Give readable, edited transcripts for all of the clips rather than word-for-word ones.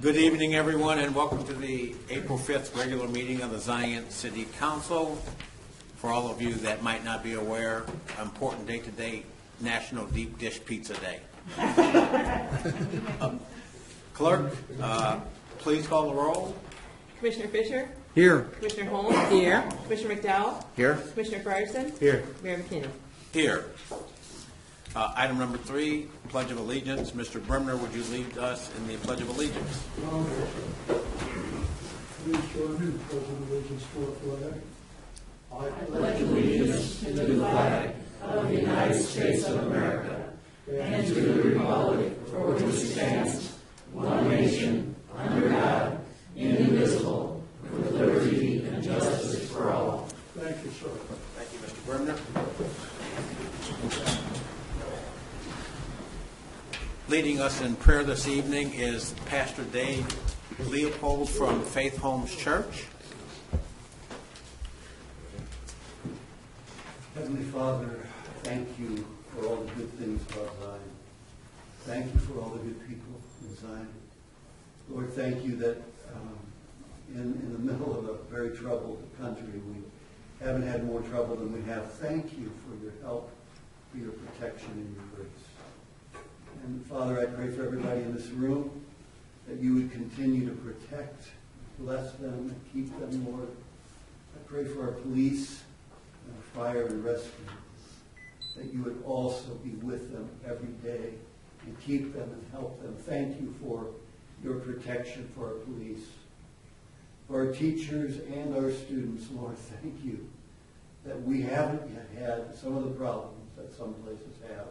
Good evening, everyone, and welcome to the April 5th regular meeting of the Zion City Council. For all of you that might not be aware, important day today, National Deep Dish Pizza Day. Clerk, please call the roll. Commissioner Fisher? Here. Commissioner Holmes? Here. Commissioner McDowell? Here. Commissioner Frierson? Here. Mayor McKinney? Here. Item number 3, Pledge of Allegiance. Mr. Bremner, would you lead us in the Pledge of Allegiance? Please join me in the Pledge of Allegiance to our flag. I pledge allegiance to the flag of the United States of America and to the republic for which it stands, one nation, under God, indivisible, with liberty and justice for all. Thank you, sir. Thank you, Mr. Bremner. Leading us in prayer this evening is Pastor Dave Leopold from Faith Homes Church. Heavenly Father, thank you for all the good things about Zion. Thank you for all the good people in Zion. Lord, thank you that in the middle of a very troubled country, we haven't had more trouble than we have. Thank you for your help, for your protection and your grace. And Father, I pray for everybody in this room that you would continue to protect, bless them, and keep them, Lord. I pray for our police, and fire and rescue, that you would also be with them every day and keep them and help them. Thank you for your protection for our police, for our teachers and our students, Lord. Thank you that we haven't yet had some of the problems that some places have,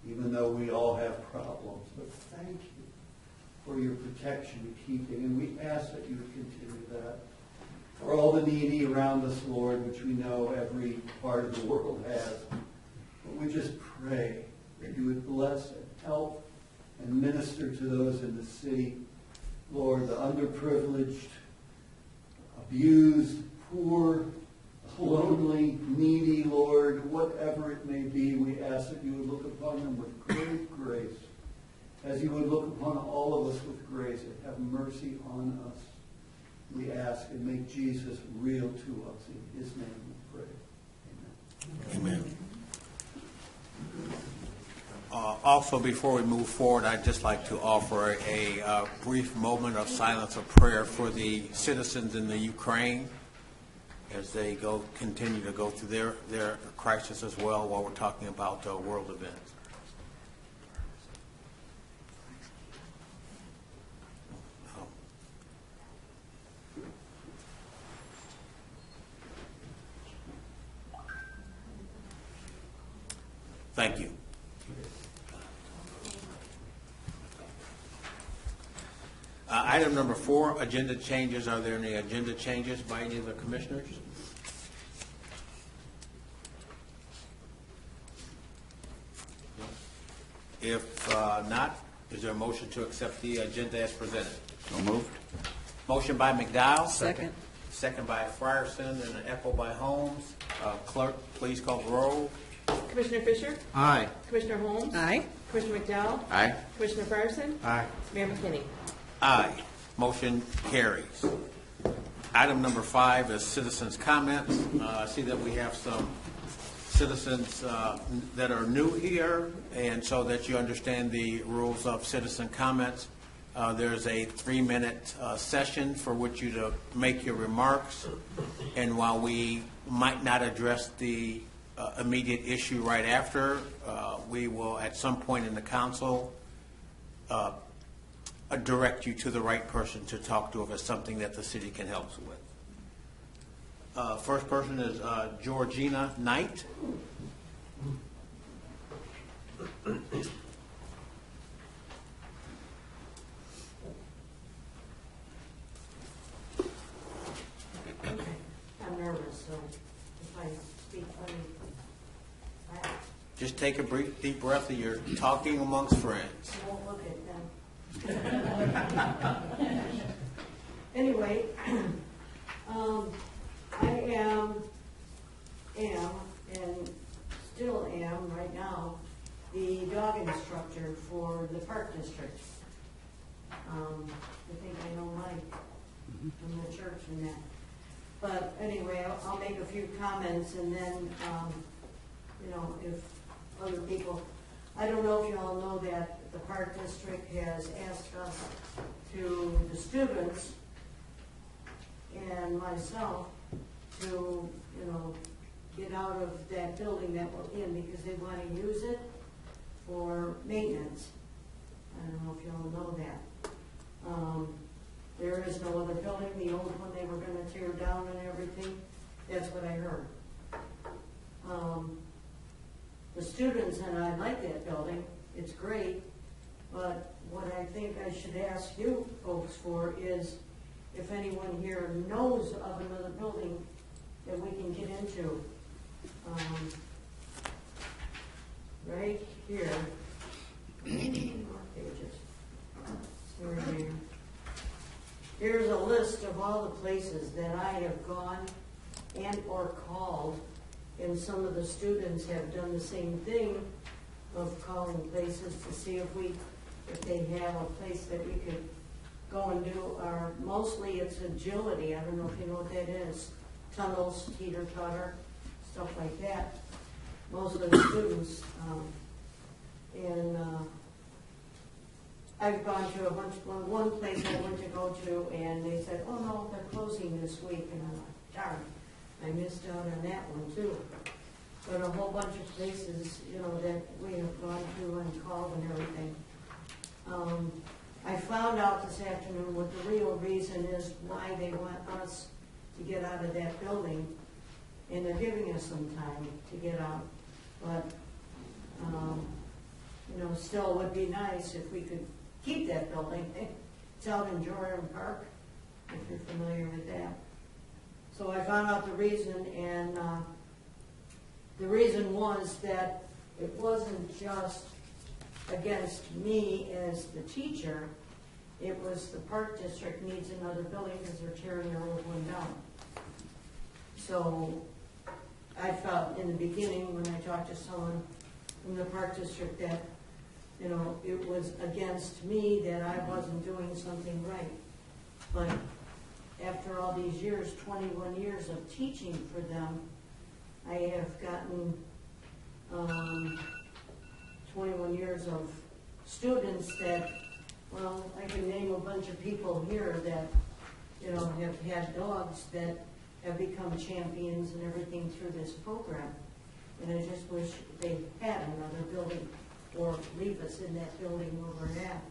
even though we all have problems. But thank you for your protection and keeping, and we ask that you would continue that. For all the needy around us, Lord, which we know every part of the world has. But we just pray that you would bless and help and minister to those in the city. Lord, the underprivileged, abused, poor, lonely, needy, Lord, whatever it may be, we ask that you would look upon them with great grace, as you would look upon all of us with grace and have mercy on us. We ask and make Jesus real to us. In his name we pray. Amen. Amen. Also, before we move forward, I'd just like to offer a brief moment of silence of prayer for the citizens in the Ukraine as they continue to go through their crisis as well, while we're talking about world events. Thank you. Item number 4, agenda changes. Are there any agenda changes by any of the commissioners? If not, is there a motion to accept the agenda as presented? So moved. Motion by McDowell. Second. Second by Frierson and an echo by Holmes. Clerk, please call the roll. Commissioner Fisher? Aye. Commissioner Holmes? Aye. Commissioner McDowell? Aye. Commissioner Frierson? Aye. Mayor McKinney? Aye. Motion carries. Item number 5 is citizens' comments. I see that we have some citizens that are new here, and so that you understand the rules of citizen comments, there's a 3-minute session for which you to make your remarks. And while we might not address the immediate issue right after, we will at some point in the council direct you to the right person to talk to if it's something that the city can help us with. First person is Georgina Knight. I'm nervous, so if I speak funny, Just take a deep breath. You're talking amongst friends. I won't look at them. Anyway, I am and still am right now the dog instructor for the park district. I think I know Mike from the church and that. But anyway, I'll make a few comments and then, if other people, I don't know if you all know that the park district has asked us to, the students and myself, to, get out of that building that we're in because they want to use it for maintenance. I don't know if you all know that. There is no other building, the old one they were gonna tear down and everything, that's what I heard. The students and I like that building, it's great, but what I think I should ask you folks for is if anyone here knows of another building that we can get into. Right here. More pages. Sorry. Here's a list of all the places that I have gone and or called, and some of the students have done the same thing of calling places to see if they have a place that we could go and do our, mostly it's agility, I don't know if you know what that is, tunnels, teeter-totter, stuff like that. Most of the students, I've gone to a bunch, one place I went to go to, and they said, oh no, they're closing this week, and I'm like, darn, I missed out on that one too. But a whole bunch of places, that we have gone to and called and everything. I found out this afternoon what the real reason is why they want us to get out of that building, and they're giving us some time to get out. But, still would be nice if we could keep that building. It's out in Jordan Park, if you're familiar with that. So I found out the reason, and the reason was that it wasn't just against me as the teacher, it was the park district needs another building because they're tearing their old one down. So I felt in the beginning when I talked to someone from the park district that, it was against me that I wasn't doing something right. But after all these years, 21 years of teaching for them, I have gotten 21 years of students that, well, I can name a bunch of people here that, have had dogs that have become champions and everything through this program. And I just wish they had another building or leave us in that building where we're at.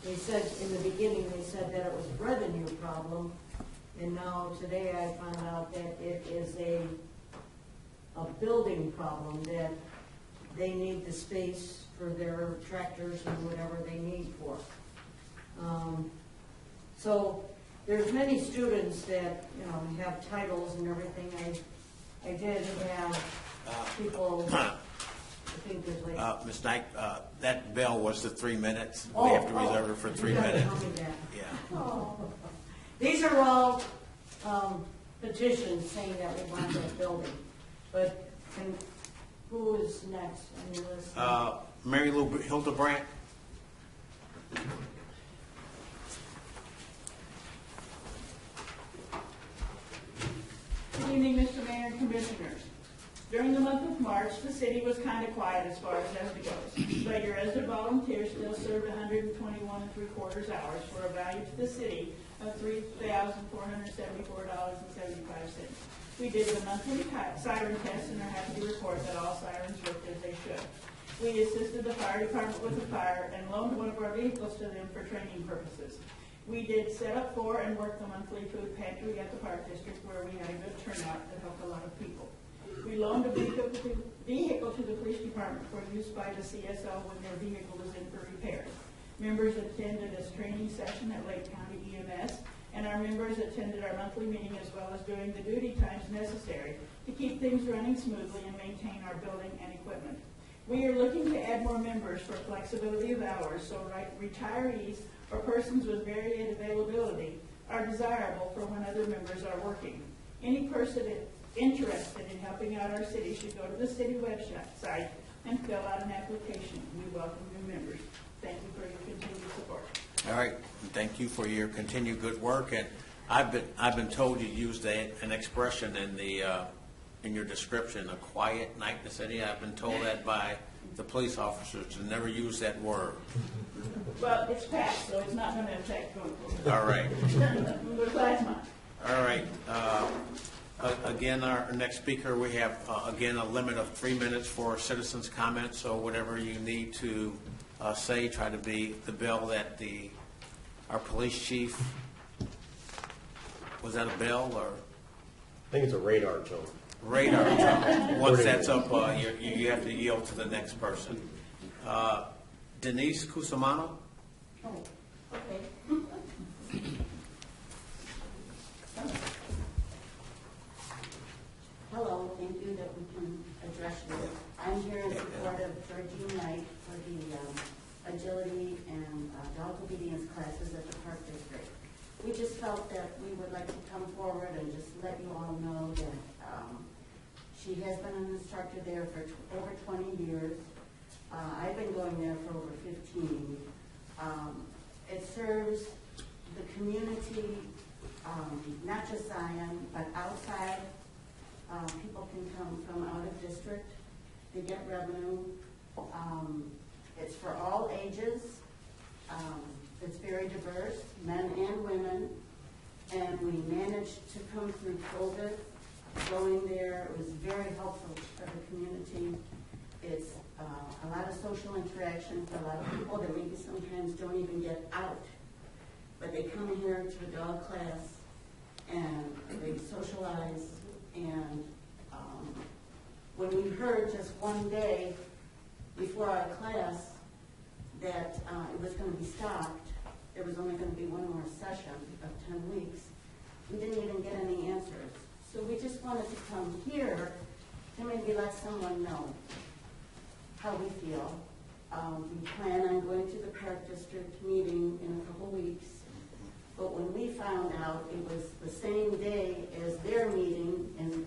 They said, in the beginning, they said that it was a revenue problem. And now today I found out that it is a building problem, that they need the space for their tractors and whatever they need for. So there's many students that, have titles and everything. I did have people, I think there's like... Ms. Knight, that bell was the 3 minutes. We Oh, have to reserve it for 3 you gotta minutes. tell me that. Yeah. Oh. These are all petitions saying that we want that building. But who is next on your list? Mary Lou Hildebrandt. Good evening, Mr. Mayor and Commissioners. During the month of March, the city was kind of quiet as far as ESDA goes, but your ESDA volunteers still served 121 3/4 hours for a value to the city of $3,474.75. We did the monthly siren test and are happy to report that all sirens worked as they should. We assisted the fire department with the fire and loaned one of our vehicles to them for training purposes. We did set up for and work the monthly food pantry at the park district where we had a good turnout that helped a lot of people. We loaned a vehicle to the police department for use by the CSO when their vehicle was in for repairs. Members attended a training session at Lake County EMS, and our members attended our monthly meeting as well as doing the duty times necessary to keep things running smoothly and maintain our building and equipment. We are looking to add more members for flexibility of hours, so retirees or persons with varied availability are desirable for when other members are working. Any person interested in helping out our city should go to the city website and fill out an application. We welcome your members. Thank you for your continued support. All right, and thank you for your continued good work, and I've been told you used an expression in your description, a quiet night in the city. I've been told that by the police officers to never use that word. Well, it's passed, so it's not going to affect going forward. All right. But last month. All right. Again, our next speaker, we have, again, a limit of 3 minutes for citizens' comments, so whatever you need to say, try to be the bell that our police chief, was that a bell or? I think it's a radar tone. Radar tone. Once that's up, you have to yield to the next person. Denise Cusimano? Oh, okay. Hello, thank you that we can address you. I'm here in support of Georgine Knight for the agility and dog obedience classes at the Park District. We just felt that we would like to come forward and just let you all know that she has been an instructor there for over 20 years. I've been going there for over 15. It serves the community, not just Zion, but outside. People can come from out of district to get revenue. It's for all ages. It's very diverse, men and women. And we managed to come through COVID. Going there, it was very helpful for the community. It's a lot of social interaction for a lot of people that maybe sometimes don't even get out. But they come here to a dog class and they socialize. And when we heard just one day before our class that it was going to be stopped, there was only going to be one more session of 10 weeks, we didn't even get any answers. So we just wanted to come here to maybe let someone know how we feel. We plan on going to the Park District meeting in a couple weeks. But when we found out it was the same day as their meeting, and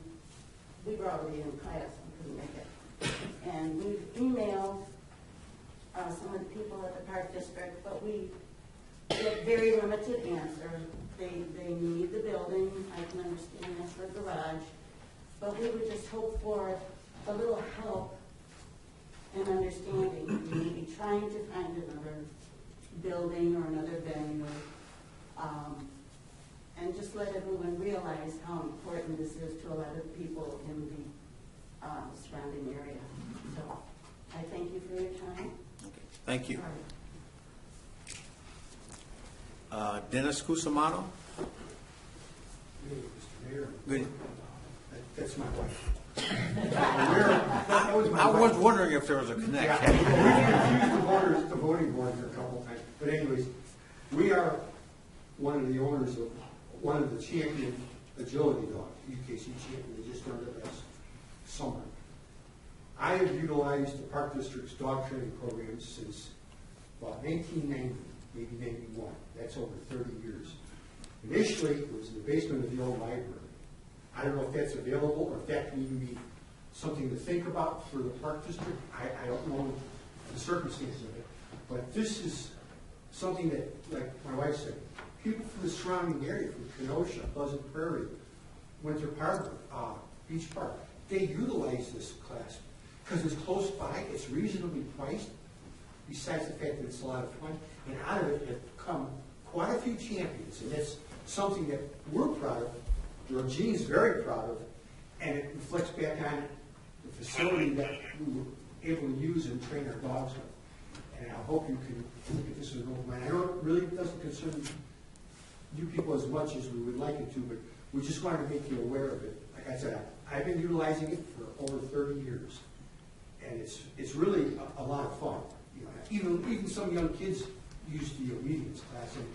we were already in class, we couldn't make it. And we've emailed some of the people at the Park District, but we get very limited answer. They need the building. I can understand that's for garage. But we would just hope for a little help and understanding. We may be trying to find another building or another venue. And just let everyone realize how important this is to a lot of people in the surrounding area. So I thank you for your time. Okay. Thank you. All right. Dennis Cusimano? Hey, Mr. Mayor. Good. That's my wife. That was my I was wife. wondering if there was a connection. Yeah, we've used the voting board here a couple times. But anyways, we are one of the owners of one of the champion agility dogs, UKC champion. They just started it last summer. I have utilized the Park District's dog training program since about 1990, maybe 91. That's over 30 years. Initially, it was in the basement of the old library. I don't know if that's available or if that can even be something to think about for the Park District. I don't know the circumstances of it. But this is something that, like my wife said, people from the surrounding area, from Kenosha, Pleasant Prairie, Winter Harbor, Beach Park, they utilize this class because it's close by, it's reasonably priced, besides the fact that it's a lot of fun. And out of it have come quite a few champions, and that's something that we're proud of. Georgine's very proud of, and it reflects back on the facility that we were able to use and train our dogs with. And I hope you can look at this with an open mind. I know it really doesn't concern you people as much as we would like it to, but we just wanted to make you aware of it. Like I said, I've been utilizing it for over 30 years, and it's really a lot of fun. You know, even some young kids use the obedience class, and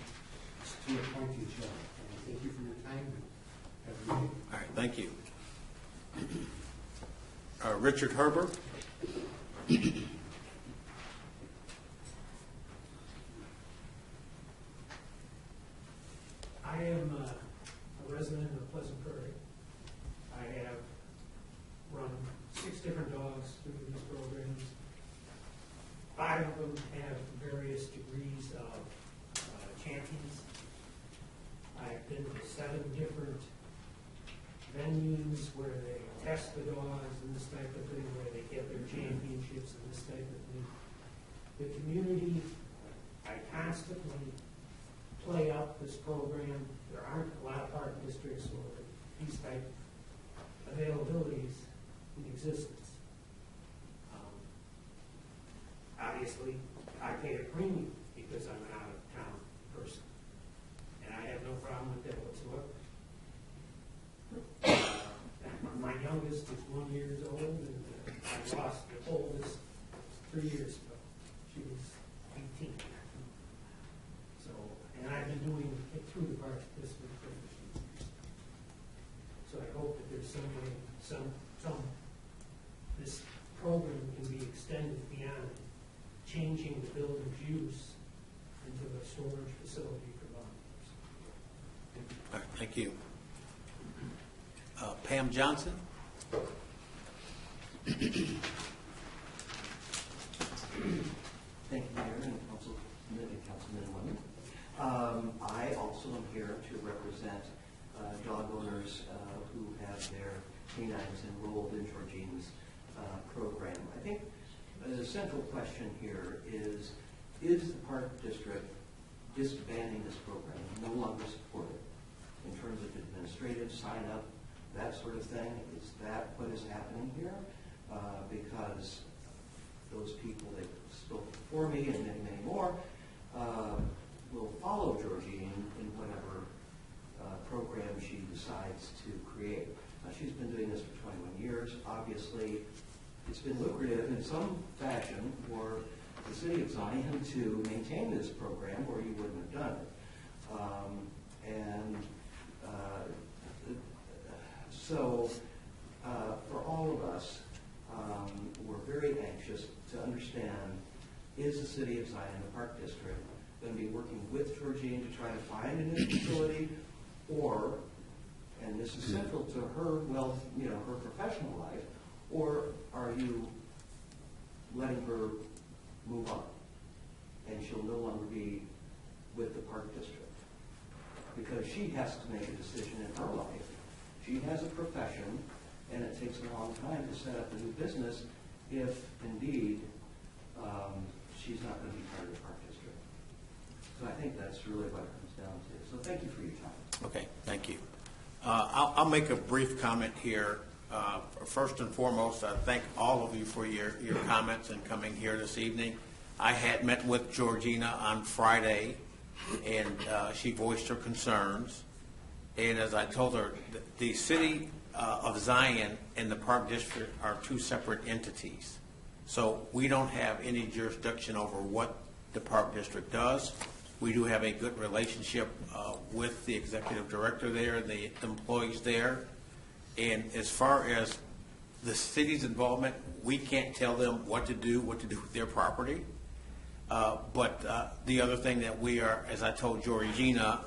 it's to a point to each other. And thank you for your time. And have a good day. All right, thank you. Richard Herbert? I am a resident of Pleasant Prairie. I have run 6 different dogs dogs through these programs. 5 of them have various degrees of champions. I've been to 7 different venues where they test the dogs and this type of thing, where they get their championships and this type of thing. The community, I constantly play up this program. There aren't a lot of park districts where these type of availabilities in existence. Obviously, I pay a premium because I'm an out-of-town person, and I have no problem with that whatsoever. My youngest is 1 year old, and I lost the oldest 3 years ago. She was 18. So, and I've been doing it through the park district for 15 years. So I hope that there's some way, this program can be extended beyond changing the building's use into a storage facility for volunteers. All right, thank you. Pam Johnson? Thank you, Mayor and Councilmen and women. I also am here to represent dog owners who have their canines enrolled in Georgine's program. I think the central question here is the Park District disbanding this program, no longer support it in terms of administrative sign-up, that sort of thing? Is that what is happening here? Because those people that spoke before me and many, many more will follow Georgine in whatever program she decides to create. She's been doing this for 21 years. Obviously, it's been lucrative in some fashion for the city of Zion to maintain this program, or you wouldn't have done it. So for all of us, we're very anxious to understand, is the city of Zion, the Park District, going to be working with Georgine to try to find a new facility, or, and this is central to her, well, you know, her professional life, or are you letting her move on and she'll no longer be with the Park District? Because she has to make a decision in her life. She has a profession, and it takes a long time to set up a new business if indeed she's not going to be part of the Park District. So I think that's really what it comes down to. So thank you for your time. Okay, thank you. I'll make a brief comment here. First and foremost, I thank all of you for your comments and coming here this evening. I had met with Georgina on Friday, and she voiced her concerns. And as I told her, the city of Zion and the Park District are two separate entities. So we don't have any jurisdiction over what the Park District does. We do have a good relationship with the executive director there and the employees there. And as far as the city's involvement, we can't tell them what to do with their property. But the other thing that we are, as I told Georgina,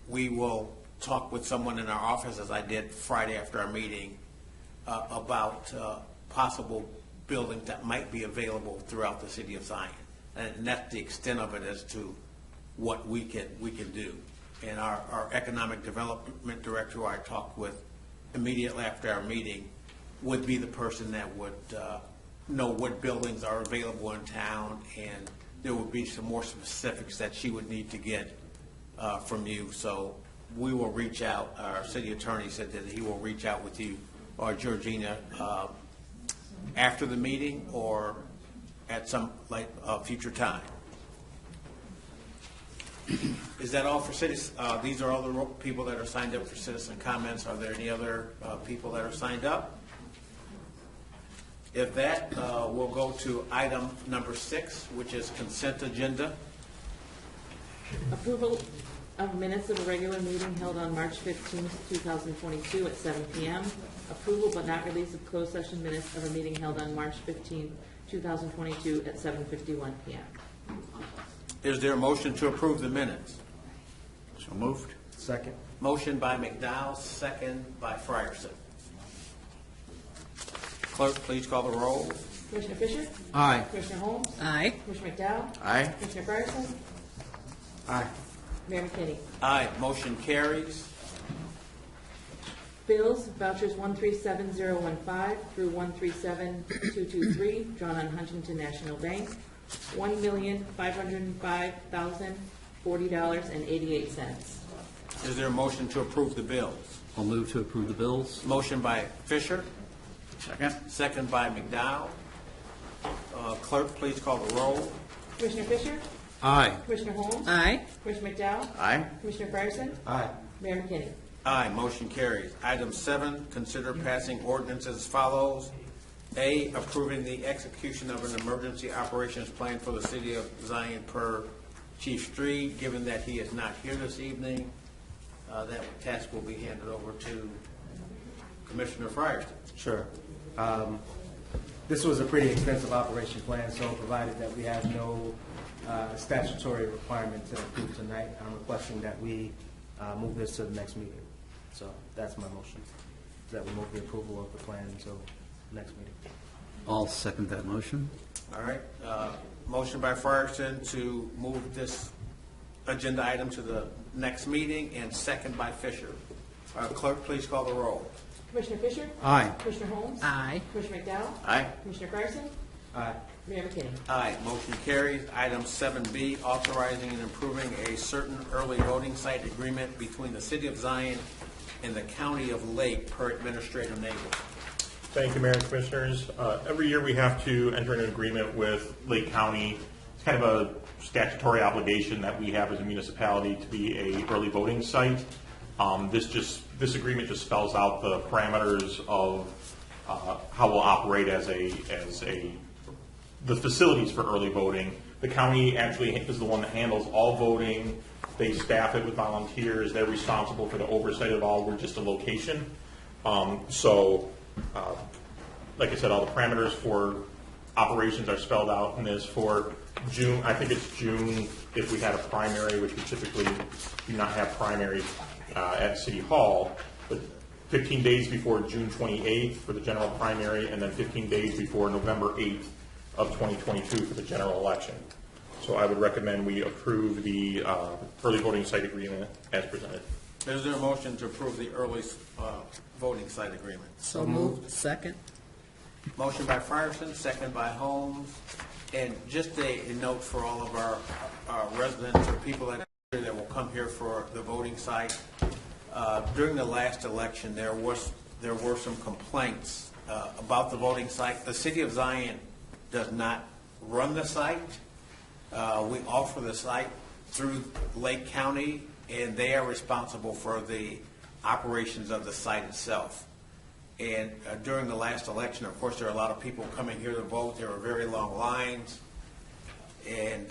we will talk with someone in our office, as I did Friday after our meeting, about possible buildings that might be available throughout the city of Zion. And that's the extent of it as to what we can do. And our economic development director, who I talked with immediately after our meeting, would be the person that would know what buildings are available in town, and there would be some more specifics that she would need to get from you. So we will reach out. Our city attorney said that he will reach out with you or Georgina after the meeting or at some future time. Is that all for cities? These are all the people that are signed up for citizen comments. Are there any other people that are signed up? If that, we'll go to item number 6, which is consent agenda. Approval of minutes of a regular meeting held on March 15th, 2022 at 7 p.m. Approval but not release of closed session minutes of a meeting held on March 15th, 2022 at 7:51 p.m. Is there a motion to approve the minutes? So moved. Second. Motion by McDowell, second by Frierson. Clerk, please call the roll. Commissioner Fisher? Aye. Commissioner Holmes? Aye. Commissioner McDowell? Aye. Commissioner Fryerson? Aye. Mayor McKinney? Aye, motion carries. Bills, vouchers 137015 through 137223, drawn on Huntington National Bank, $1,505,040.88. Is there a motion to approve the bills? I'll move to approve the bills. Motion by Fisher, Second. second by McDowell. Clerk, please call the roll. Commissioner Fisher? Aye. Commissioner Holmes? Aye. Commissioner McDowell? Aye. Commissioner Fryerson? Aye. Mayor McKinney? Aye, motion carries. Item 7, consider passing ordinances as follows. A, approving the execution of an emergency operations plan for the city of Zion per Chief Street. Given that he is not here this evening, that task will be handed over to Commissioner Frierson. Sure. This was a pretty extensive operation plan, so provided that we have no statutory requirement to approve tonight, I'm requesting that we move this to the next meeting. So that's my motion, that we move the approval of the plan until next meeting. I'll second that motion. All right, motion by Frierson to move this agenda item to the next meeting, and second by Fisher. Clerk, please call the roll. Commissioner Fisher? Aye. Commissioner Holmes? Aye. Commissioner McDowell? Aye. Commissioner Fryerson? Aye. Mayor McKinney? Aye, motion carries. Item 7B, authorizing and improving a certain early voting site agreement between the City of Zion and the County of Lake per Administrator Nagel. Thank you, Mayor and Commissioners. Every year we have to enter an agreement with Lake County. It's kind of a statutory obligation that we have as a municipality to be a early voting site. This agreement just spells out the parameters of how we'll operate as the facilities for early voting. The county actually is the one that handles all voting. They staff it with volunteers. They're responsible for the oversight of all. We're just a location. Like I said, all the parameters for operations are spelled out in this. For June, I think it's June, if we had a primary, which we typically do not have primaries at City Hall, but 15 days before June 28th for the general primary, and then 15 days before November 8th of 2022 for the general election. So I would recommend we approve the early voting site agreement as presented. Is there a motion to approve the early voting site agreement? So moved. Second. Motion by Frierson, second by Holmes. And just a note for all of our residents or people that will come here for the voting site. During the last election, there were some complaints about the voting site. The City of Zion does not run the site. We offer the site through Lake County, and they are responsible for the operations of the site itself. And during the last election, of course, there are a lot of people coming here to vote. There were very long lines, and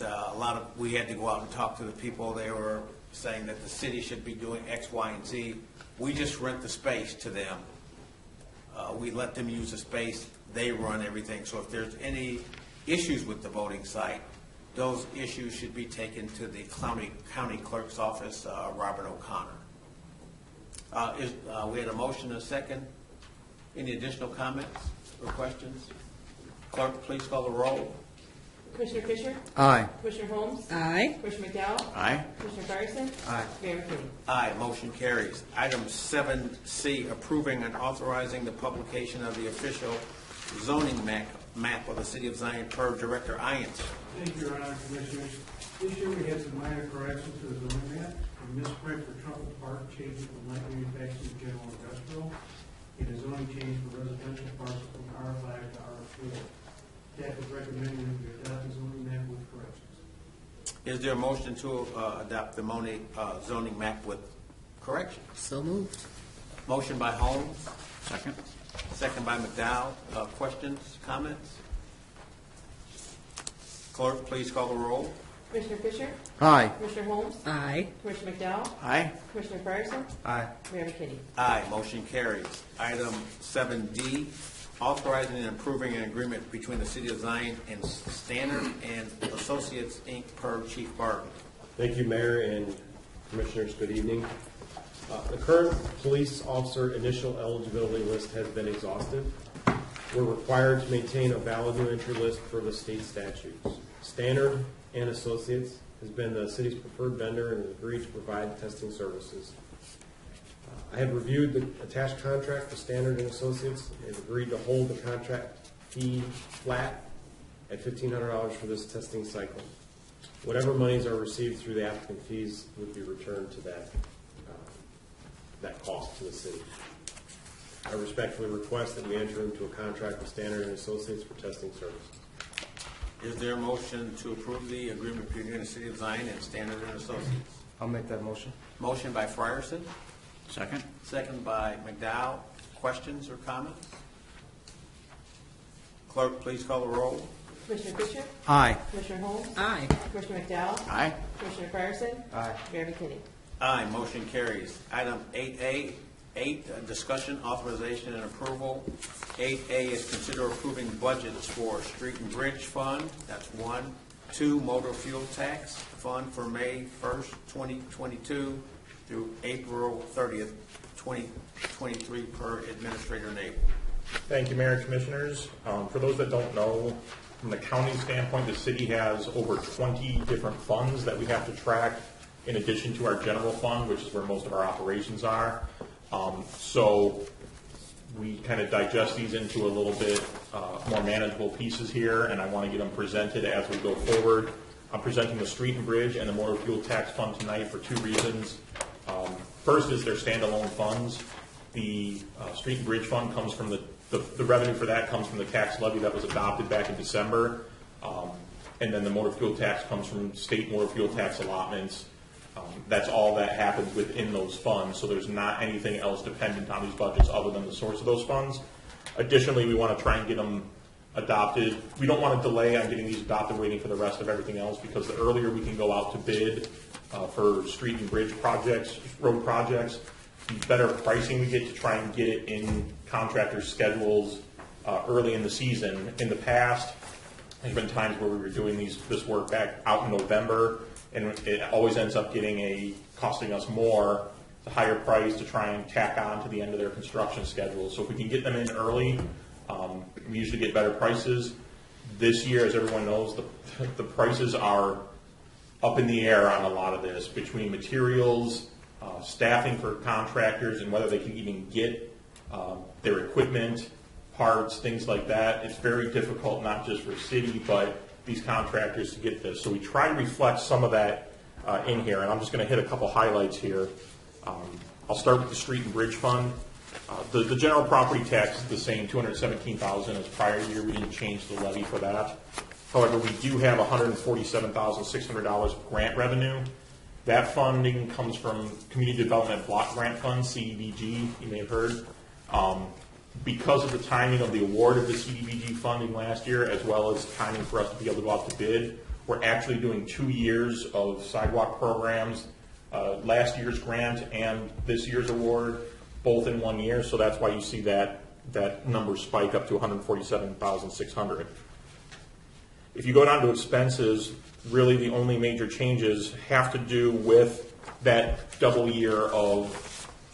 we had to go out and talk to the people. They were saying that the city should be doing X, Y, and Z. We just rent the space to them. We let them use the space. They run everything. So if there's any issues with the voting site, those issues should be taken to the county clerk's office, Robert O'Connor. We had a motion and a second. Any additional comments or questions? Clerk, please call the roll. Commissioner Fisher? Aye. Commissioner Holmes? Aye. Commissioner McDowell? Aye. Commissioner Fryerson? Aye. Mayor McKinney? Aye, motion carries. Item 7C, approving and authorizing the publication of the official zoning map of the City of Zion per Director Ianson. Thank you, Your Honor, Commissioners. This year we had some minor corrections to the zoning map. A misprint for Trumpet Park changing from light manufacturing to general industrial, and a zoning change for residential parcel from R5 to R4. Staff is recommending that we adopt the zoning map with corrections. Is there a motion to adopt the zoning map with corrections? So moved. Motion by Holmes, Second. second by McDowell. Questions, comments? Clerk, please call the roll. Commissioner Fisher? Aye. Commissioner Holmes? Aye. Commissioner McDowell? Aye. Commissioner Fryerson? Aye. Mayor McKinney? Aye, motion carries. Item 7D, authorizing and approving an agreement between the City of Zion and Stannard and Associates, Inc. per Chief Barton. Thank you, Mayor and Commissioners. Good evening. The current police officer initial eligibility list has been exhausted. We're required to maintain a valid new entry list for the state statutes. Standard and Associates has been the city's preferred vendor and has agreed to provide testing services. I have reviewed the attached contract for Standard and Associates. They've agreed to hold the contract fee flat at $1,500 for this testing cycle. Whatever monies are received through the applicant fees would be returned to that cost to the city. I respectfully request that we enter into a contract with Standard and Associates for testing services. Is there a motion to approve the agreement between the City of Zion and Standard and Associates? I'll make that motion. Motion by Frierson, Second? second by McDowell. Questions or comments? Clerk, please call the roll. Commissioner Fisher? Aye. Commissioner Holmes? Aye. Commissioner McDowell? Aye. Commissioner Fryerson? Aye. Mayor McKinney? Aye, motion carries. Item 8A, discussion, authorization, and approval. 8A is consider approving budgets for Street and Bridge Fund, that's 1. 2, Motor Fuel Tax Fund for May 1st, 2022 through April 30th, 2023 per Administrator Nabel. Thank you, Mayor and Commissioners. For those that don't know, from the county standpoint, the city has over 20 different funds that we have to track in addition to our general fund, which is where most of our operations are. So we kind of digest these into a little bit more manageable pieces here, and I want to get them presented as we go forward. I'm presenting the Street and Bridge and the Motor Fuel Tax Fund tonight for 2 reasons. First is they're standalone funds. The Street and Bridge Fund comes from the revenue for that comes from the tax levy that was adopted back in December. And then the motor fuel tax comes from state motor fuel tax allotments. That's all that happens within those funds, so there's not anything else dependent on these budgets other than the source of those funds. Additionally, we want to try and get them adopted. We don't want to delay on getting these adopted, waiting for the rest of everything else, because the earlier we can go out to bid for street and bridge projects, road projects, the better pricing we get to try and get it in contractors' schedules early in the season. In the past, there's been times where we were doing this work back out in November, and it always ends up costing us more, the higher price to try and tack on to the end of their construction schedule. So if we can get them in early, we usually get better prices. This year, as everyone knows, the prices are up in the air on a lot of this, between materials, staffing for contractors, and whether they can even get their equipment, parts, things like that. It's very difficult, not just for city, but these contractors to get this. So we try to reflect some of that in here, and I'm just going to hit a couple highlights here. I'll start with the Street and Bridge Fund. The general property tax is the same, $217,000 as prior year. We didn't change the levy for that. However, we do have $147,600 of grant revenue. That funding comes from Community Development Block Grant Fund, CDBG, you may have heard. Because of the timing of the award of the CDBG funding last year, as well as timing for us to be able to go out to bid, we're actually doing 2 years of sidewalk programs, last year's grant and this year's award, both in 1 year. So that's why you see that number spike up to $147,600. If you go down to expenses, really the only major changes have to do with that double year of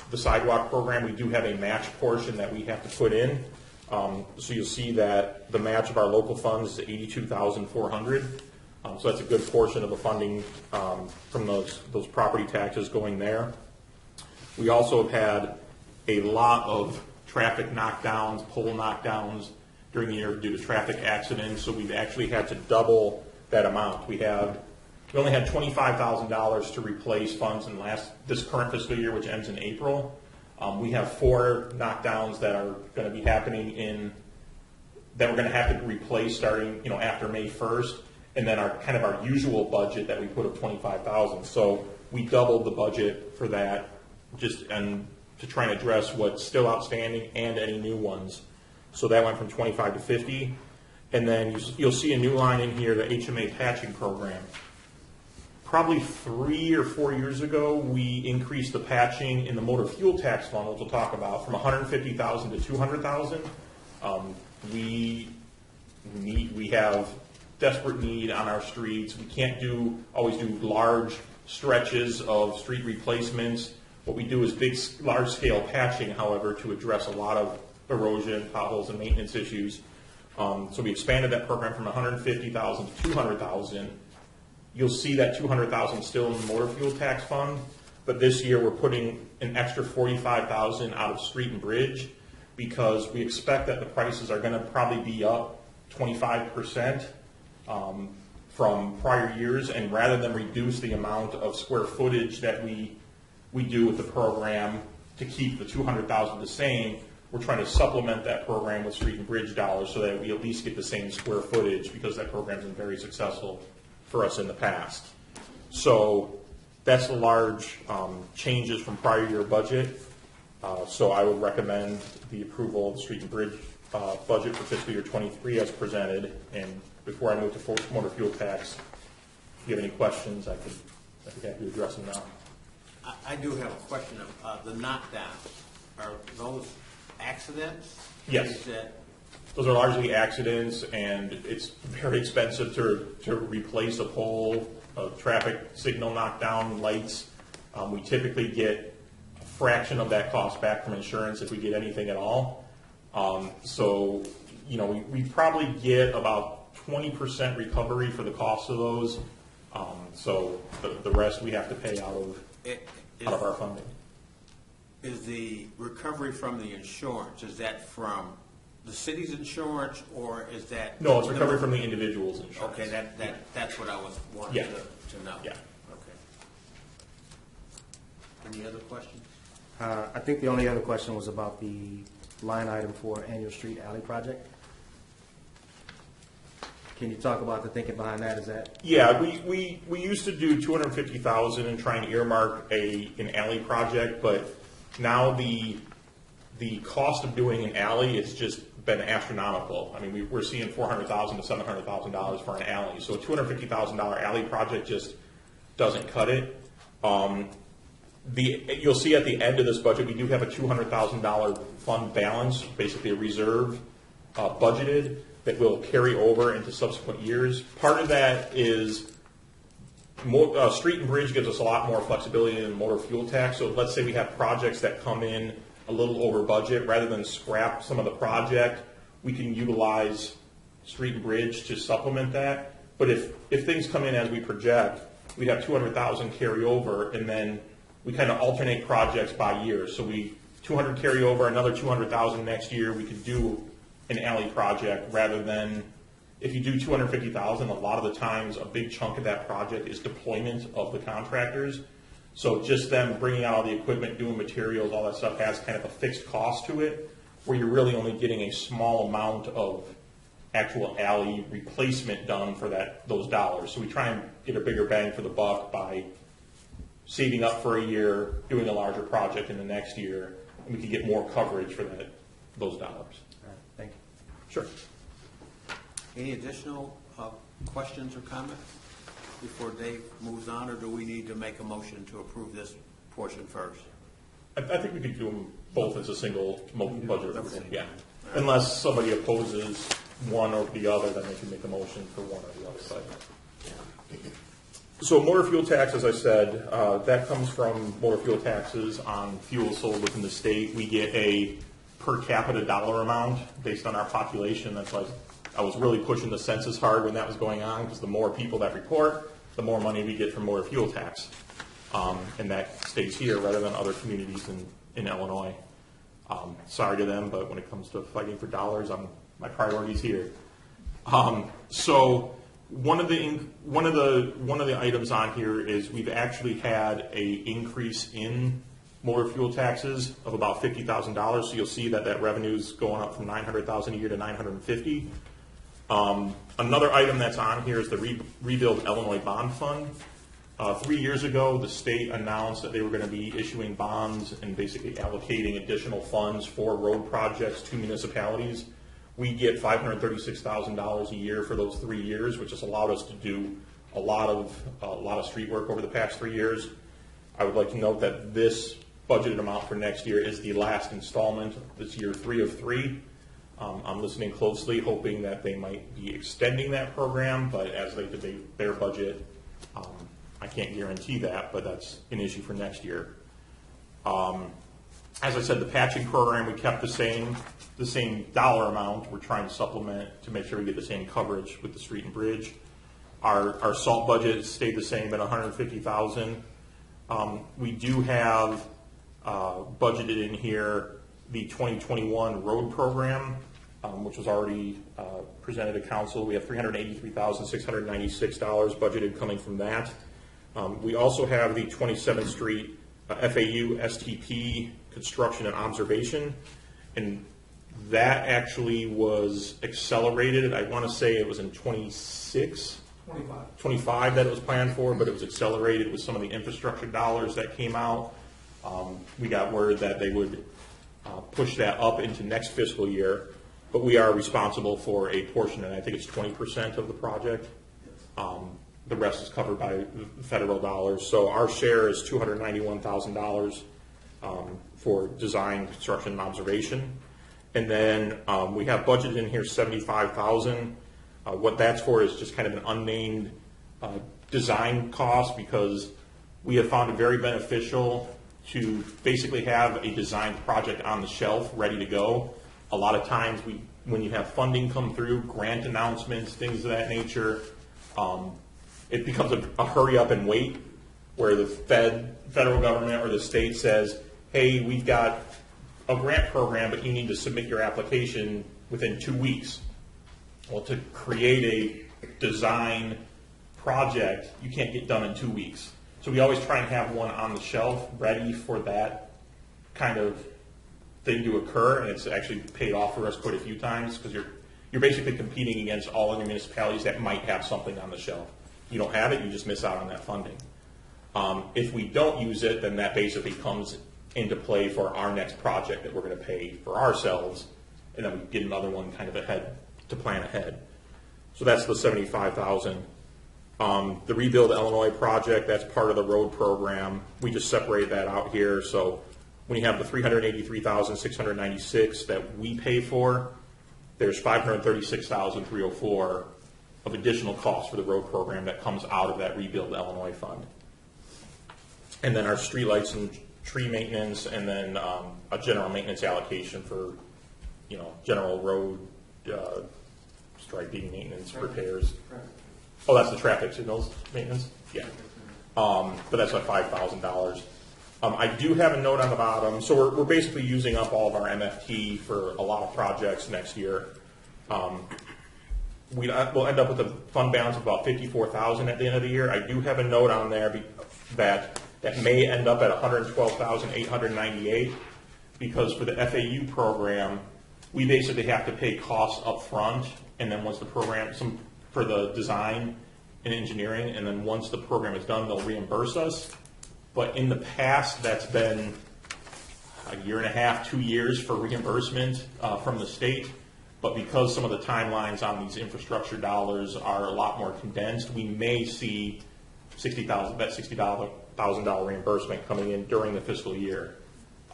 the sidewalk program. We do have a match portion that we have to put in. So you'll see that the match of our local funds is $82,400. So that's a good portion of the funding from those property taxes going there. We also have had a lot of traffic knockdowns, pole knockdowns during the year due to traffic accidents. So we've actually had to double that amount. We only had $25,000 to replace funds in this current fiscal year, which ends in April. We have 4 knockdowns that are going to be happening that we're going to have to replace starting after May 1st, and then our usual budget that we put of $25,000. So we doubled the budget for that, and to try and address what's still outstanding and any new ones. So that went from 25 to 50, and then you'll see a new line in here, the Hma Patching Program. Probably 3 or 4 years ago, we increased the patching in the motor fuel tax fund, which we'll talk about, from $150,000 to $200,000. We have desperate need on our streets. We can't always do large stretches of street replacements. What we do is large-scale patching, however, to address a lot of erosion, potholes, and maintenance issues. So we expanded that program from 150,000 to 200,000. You'll see that 200,000 still in the motor fuel tax fund, but this year we're putting an extra 45,000 out of street and bridge because we expect that the prices are going to probably be up 25% from prior years, and rather than reduce the amount of square footage that we do with the program to keep the 200,000 the same, we're trying to supplement that program with street and bridge dollars so that we at least get the same square footage because that program's been very successful for us in the past. So that's the large changes from prior year budget. So I would recommend the approval of the street and bridge budget for fiscal year 23 as presented. And before I move to motor fuel tax, if you have any questions, I'd be happy to address them now. I do have a question of the knockdown. Are those accidents? Yes. Is that, those are largely accidents, and it's very expensive to replace a pole, a traffic signal knockdown, lights. We typically get a fraction of that cost back from insurance if we get anything at all. So, you know, we probably get about 20% recovery for the cost of those. So the rest we have to pay out of our funding. Is the recovery from the insurance, is that from the city's insurance, or is that? No, it's recovery from the individual's insurance. Okay, that's what I was wanting to know. Yeah. Okay. Any other questions? I think the only other question was about the line item for annual street alley project. Can you talk about the thinking behind that? Is that? Yeah, we used to do 250,000 and trying to earmark an alley project, but now the cost of doing an alley has just been astronomical. I mean, we're seeing $400,000 to $700,000 for an alley, so a $250,000 alley project just doesn't cut it. You'll see at the end of this budget, we do have a $200,000 fund balance, basically a reserve budgeted that will carry over into subsequent years. Part of that is street and bridge gives us a lot more flexibility in motor fuel tax. So let's say we have projects that come in a little over budget. Rather than scrap some of the project, we can utilize street and bridge to supplement that. But if things come in as we project, we'd have 200,000 carry over, and then we kind of alternate projects by year. So 200 carry over, another 200,000 next year. We could do an alley project rather than, if you do 250,000, a lot of the times a big chunk of that project is deployment of the contractors. So just them bringing out all the equipment, doing materials, all that stuff has kind of a fixed cost to it, where you're really only getting a small amount of actual alley replacement done for those dollars. So we try and get a bigger bang for the buck by saving up for a year, doing a larger project in the next year, and we can get more coverage for those dollars. All right, thank you. Sure. Any additional questions or comments before Dave moves on, or do we need to make a motion to approve this portion first? I think we could do them both as a single budget. Yeah. Unless somebody opposes one or the other, then they can make a motion for one or the other side. So motor fuel tax, as I said, that comes from motor fuel taxes on fuel sold within the state. We get a per capita dollar amount based on our population. That's why I was really pushing the census hard when that was going on, because the more people that report, the more money we get from motor fuel tax. And that stays here rather than other communities in Illinois. Sorry to them, but when it comes to fighting for dollars, my priority's here. So one of the items on here is we've actually had a increase in motor fuel taxes of about $50,000. So you'll see that revenue's going up from $900,000 a year to $950,000. Another item that's on here is the Rebuild Illinois Bond Fund. 3 years ago, the state announced that they were going to be issuing bonds and basically allocating additional funds for road projects to municipalities. We get $536,000 a year for those 3 years, which has allowed us to do a lot of street work over the past 3 years. I would like to note that this budgeted amount for next year is the last installment. This year 3 of 3. I'm listening closely, hoping that they might be extending that program, but as they debate their budget, I can't guarantee that, but that's an issue for next year. As I said, the patching program, we kept the same dollar amount. We're trying to supplement to make sure we get the same coverage with the street and bridge. Our salt budget stayed the same at $150,000. We do have budgeted in here the 2021 road program, which was already presented to council. We have $383,696 budgeted coming from that. We also have the 27th Street FAU STP construction and observation, and that actually was accelerated. I want to say it was in 25 that it was planned for, but it was accelerated with some of the infrastructure dollars that came out. We got word that they would push that up into next fiscal year, but we are responsible for a portion, and I think it's 20% of the project. The rest is covered by federal dollars. So our share is $291,000 for design, construction, and observation. And then we have budgeted in here $75,000. What that's for is just kind of an unnamed design cost, because we have found it very beneficial to basically have a designed project on the shelf ready to go. A lot of times when you have funding come through, grant announcements, things of that nature, it becomes a hurry up and wait, where the federal government or the state says, hey, we've got a grant program, but you need to submit your application within 2 weeks. Well, to create a design project, you can't get done in 2 weeks. So we always try and have one on the shelf ready for that kind of thing to occur, and it's actually paid off for us quite a few times, because you're basically competing against all other municipalities that might have something on the shelf. You don't have it, you just miss out on that funding. If we don't use it, then that basically comes into play for our next project that we're going to pay for ourselves, and then we get another one kind of ahead to plan ahead. So that's the $75,000. The Rebuild Illinois project, that's part of the road program. We just separate that out here. So when you have the $383,696 that we pay for, there's $536,304 of additional costs for the road program that comes out of that Rebuild Illinois fund. And then our streetlights and tree maintenance, and then a general maintenance allocation for, general road striping maintenance, repairs. Oh, that's the traffic signals maintenance? Yeah. But that's like $5,000. I do have a note on the bottom. So we're basically using up all of our MFT for a lot of projects next year. We'll end up with a fund balance of about $54,000 at the end of the year. I do have a note on there that may end up at $112,898, because for the FAU program, we basically have to pay costs up front, and then once the program, for the design and engineering, and then once the program is done, they'll reimburse us. But in the past, that's been a year and a half, 2 years for reimbursement from the state. But because some of the timelines on these infrastructure dollars are a lot more condensed, we may see $60,000 reimbursement coming in during the fiscal year.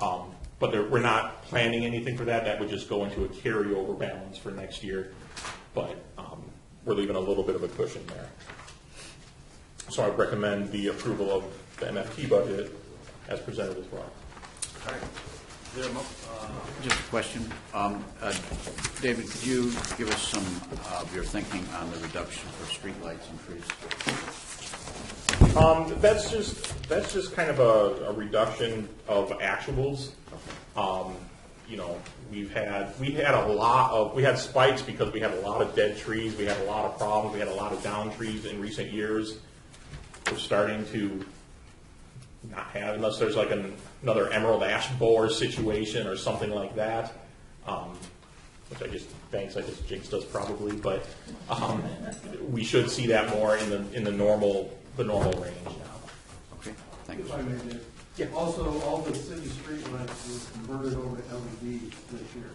But we're not planning anything for that. That would just go into a carryover balance for next year. But we're leaving a little bit of a cushion there. So I recommend the approval of the MFT budget as presented as well. All right. Just a question. David, could you give us some of your thinking on the reduction for streetlights and trees? That's just kind of a reduction of actuals. We had spikes because we had a lot of dead trees, we had a lot of problems, we had a lot of down trees in recent years. We're starting to not have, unless there's like another emerald ash borer situation or something like that, which I just jinxed us probably, but we should see that more in the normal range now. Okay, thank you. If I may, Dave. Yeah. Also, all the city streetlights were converted over to LEDs this year.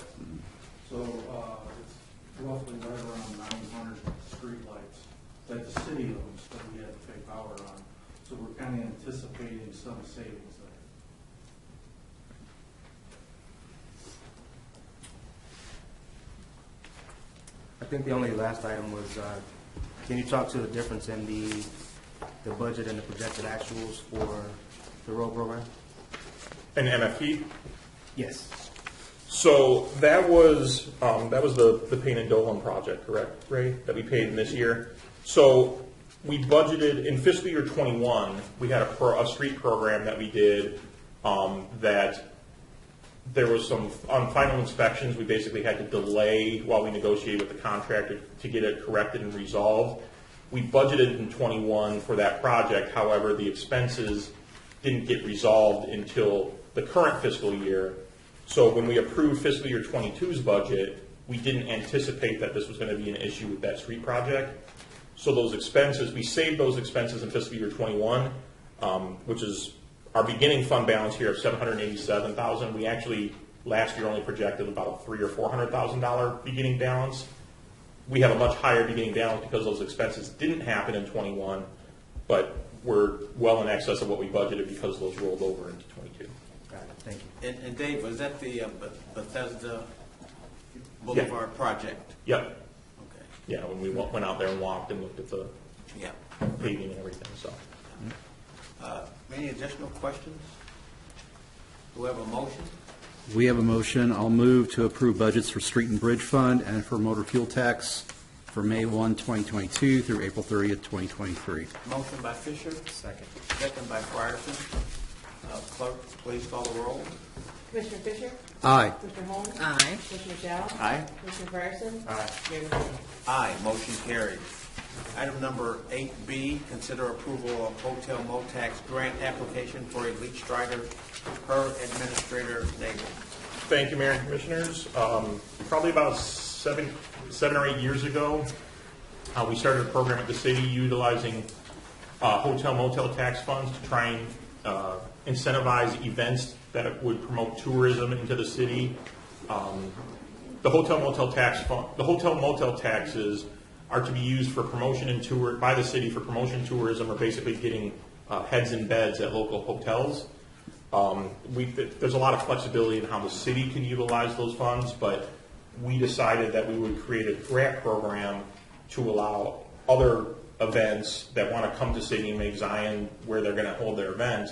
So it's roughly right around 900 streetlights that the city owns that we had to pay power on. So we're kind of anticipating some savings there. I think the only last item was, can you talk to the difference in the budget and the projected actuals for the road program? And MFT? Yes. So that was the Payne and Dolan project, correct, Ray? That we paid in this year. So we budgeted in fiscal year 21. We had a street program that we did that there was some on final inspections. We basically had to delay while we negotiated with the contractor to get it corrected and resolved. We budgeted in 21 for that project. However, the expenses didn't get resolved until the current fiscal year. So when we approved fiscal year 22's budget, we didn't anticipate that this was going to be an issue with that street project. So those expenses, we saved those expenses in fiscal year 21, which is our beginning fund balance here of $787,000. We actually last year only projected about a $300,000 or $400,000 beginning balance. We have a much higher beginning balance because those expenses didn't happen in 21, but we're well in excess of what we budgeted because those rolled over into 22. Got it. Thank you. And Dave, was that the Bethesda Boulevard project? Yep. Okay. Yeah, when we went out there and walked and looked at the Yeah. paving and everything. So, Any additional questions? Do we have a motion? We have a motion. I'll move to approve budgets for Street and Bridge Fund and for motor fuel tax for May 1, 2022 through April 30th, 2023. Motion by Fisher, Second. second by Frierson. Clerk, please call the roll. Commissioner Fisher? Aye. Commissioner Holmes? Aye. Commissioner Dow? Aye. Commissioner Fryerson? Aye. Mayor Mayhew? Aye, motion carried. Item number 8B, consider approval of hotel motax grant application for a Lease Strider per Administrator Nagel. thank you, Mayor and Commissioners. Probably about seven or 8 years ago, we started a program at the city utilizing hotel motel tax funds to try and incentivize events that would promote tourism into the city. The hotel motel taxes are to be used for promotion and tour by the city for promotion tourism, or basically getting heads and beds at local hotels. There's a lot of flexibility in how the city can utilize those funds, but we decided that we would create a grant program to allow other events that want to come to City and make Zion where they're going to hold their event.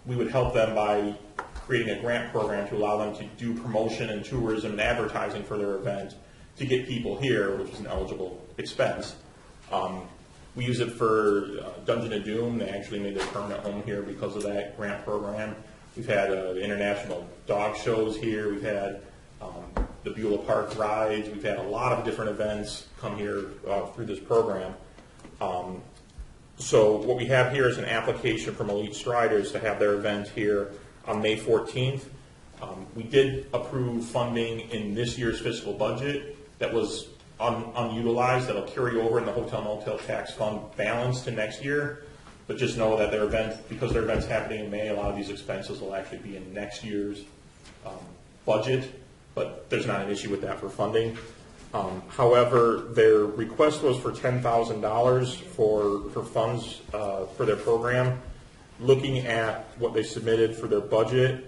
We would help them by creating a grant program to allow them to do promotion and tourism and advertising for their event to get people here, which is an eligible expense. We use it for Dungeon of Doom. They actually made their permanent home here because of that grant program. We've had international dog shows here. We've had the Beulah Park rides. We've had a lot of different events come here through this program. So what we have here is an application from Elite Striders to have their event here on May 14th. We did approve funding in this year's fiscal budget that was unutilized, that'll carry over in the hotel motel tax fund balance to next year. But just know that their event, because their event's happening in May, a lot of these expenses will actually be in next year's budget. But there's not an issue with that for funding. However, their request was for $10,000 for funds for their program. Looking at what they submitted for their budget,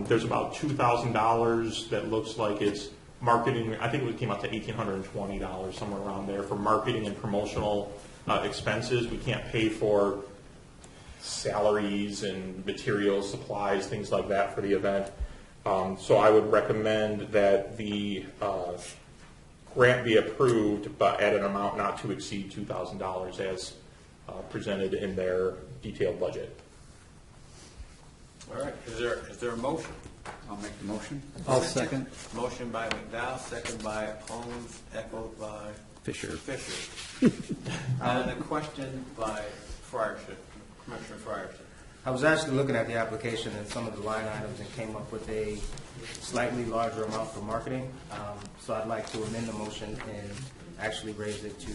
there's about $2,000 that looks like it's marketing. I think it came out to $1,820, somewhere around there, for marketing and promotional expenses. We can't pay for salaries and materials, supplies, things like that for the event. So I would recommend that the grant be approved, but at an amount not to exceed $2,000 as presented in their detailed budget. All right, is there a motion? I'll make the motion. I'll second. Motion by McDowell, second by Holmes, echoed by Fisher. And a question by Frierson, Commissioner Frierson. I was actually looking at the application and some of the line items and came up with a slightly larger amount for marketing. So I'd like to amend the motion and actually raise it to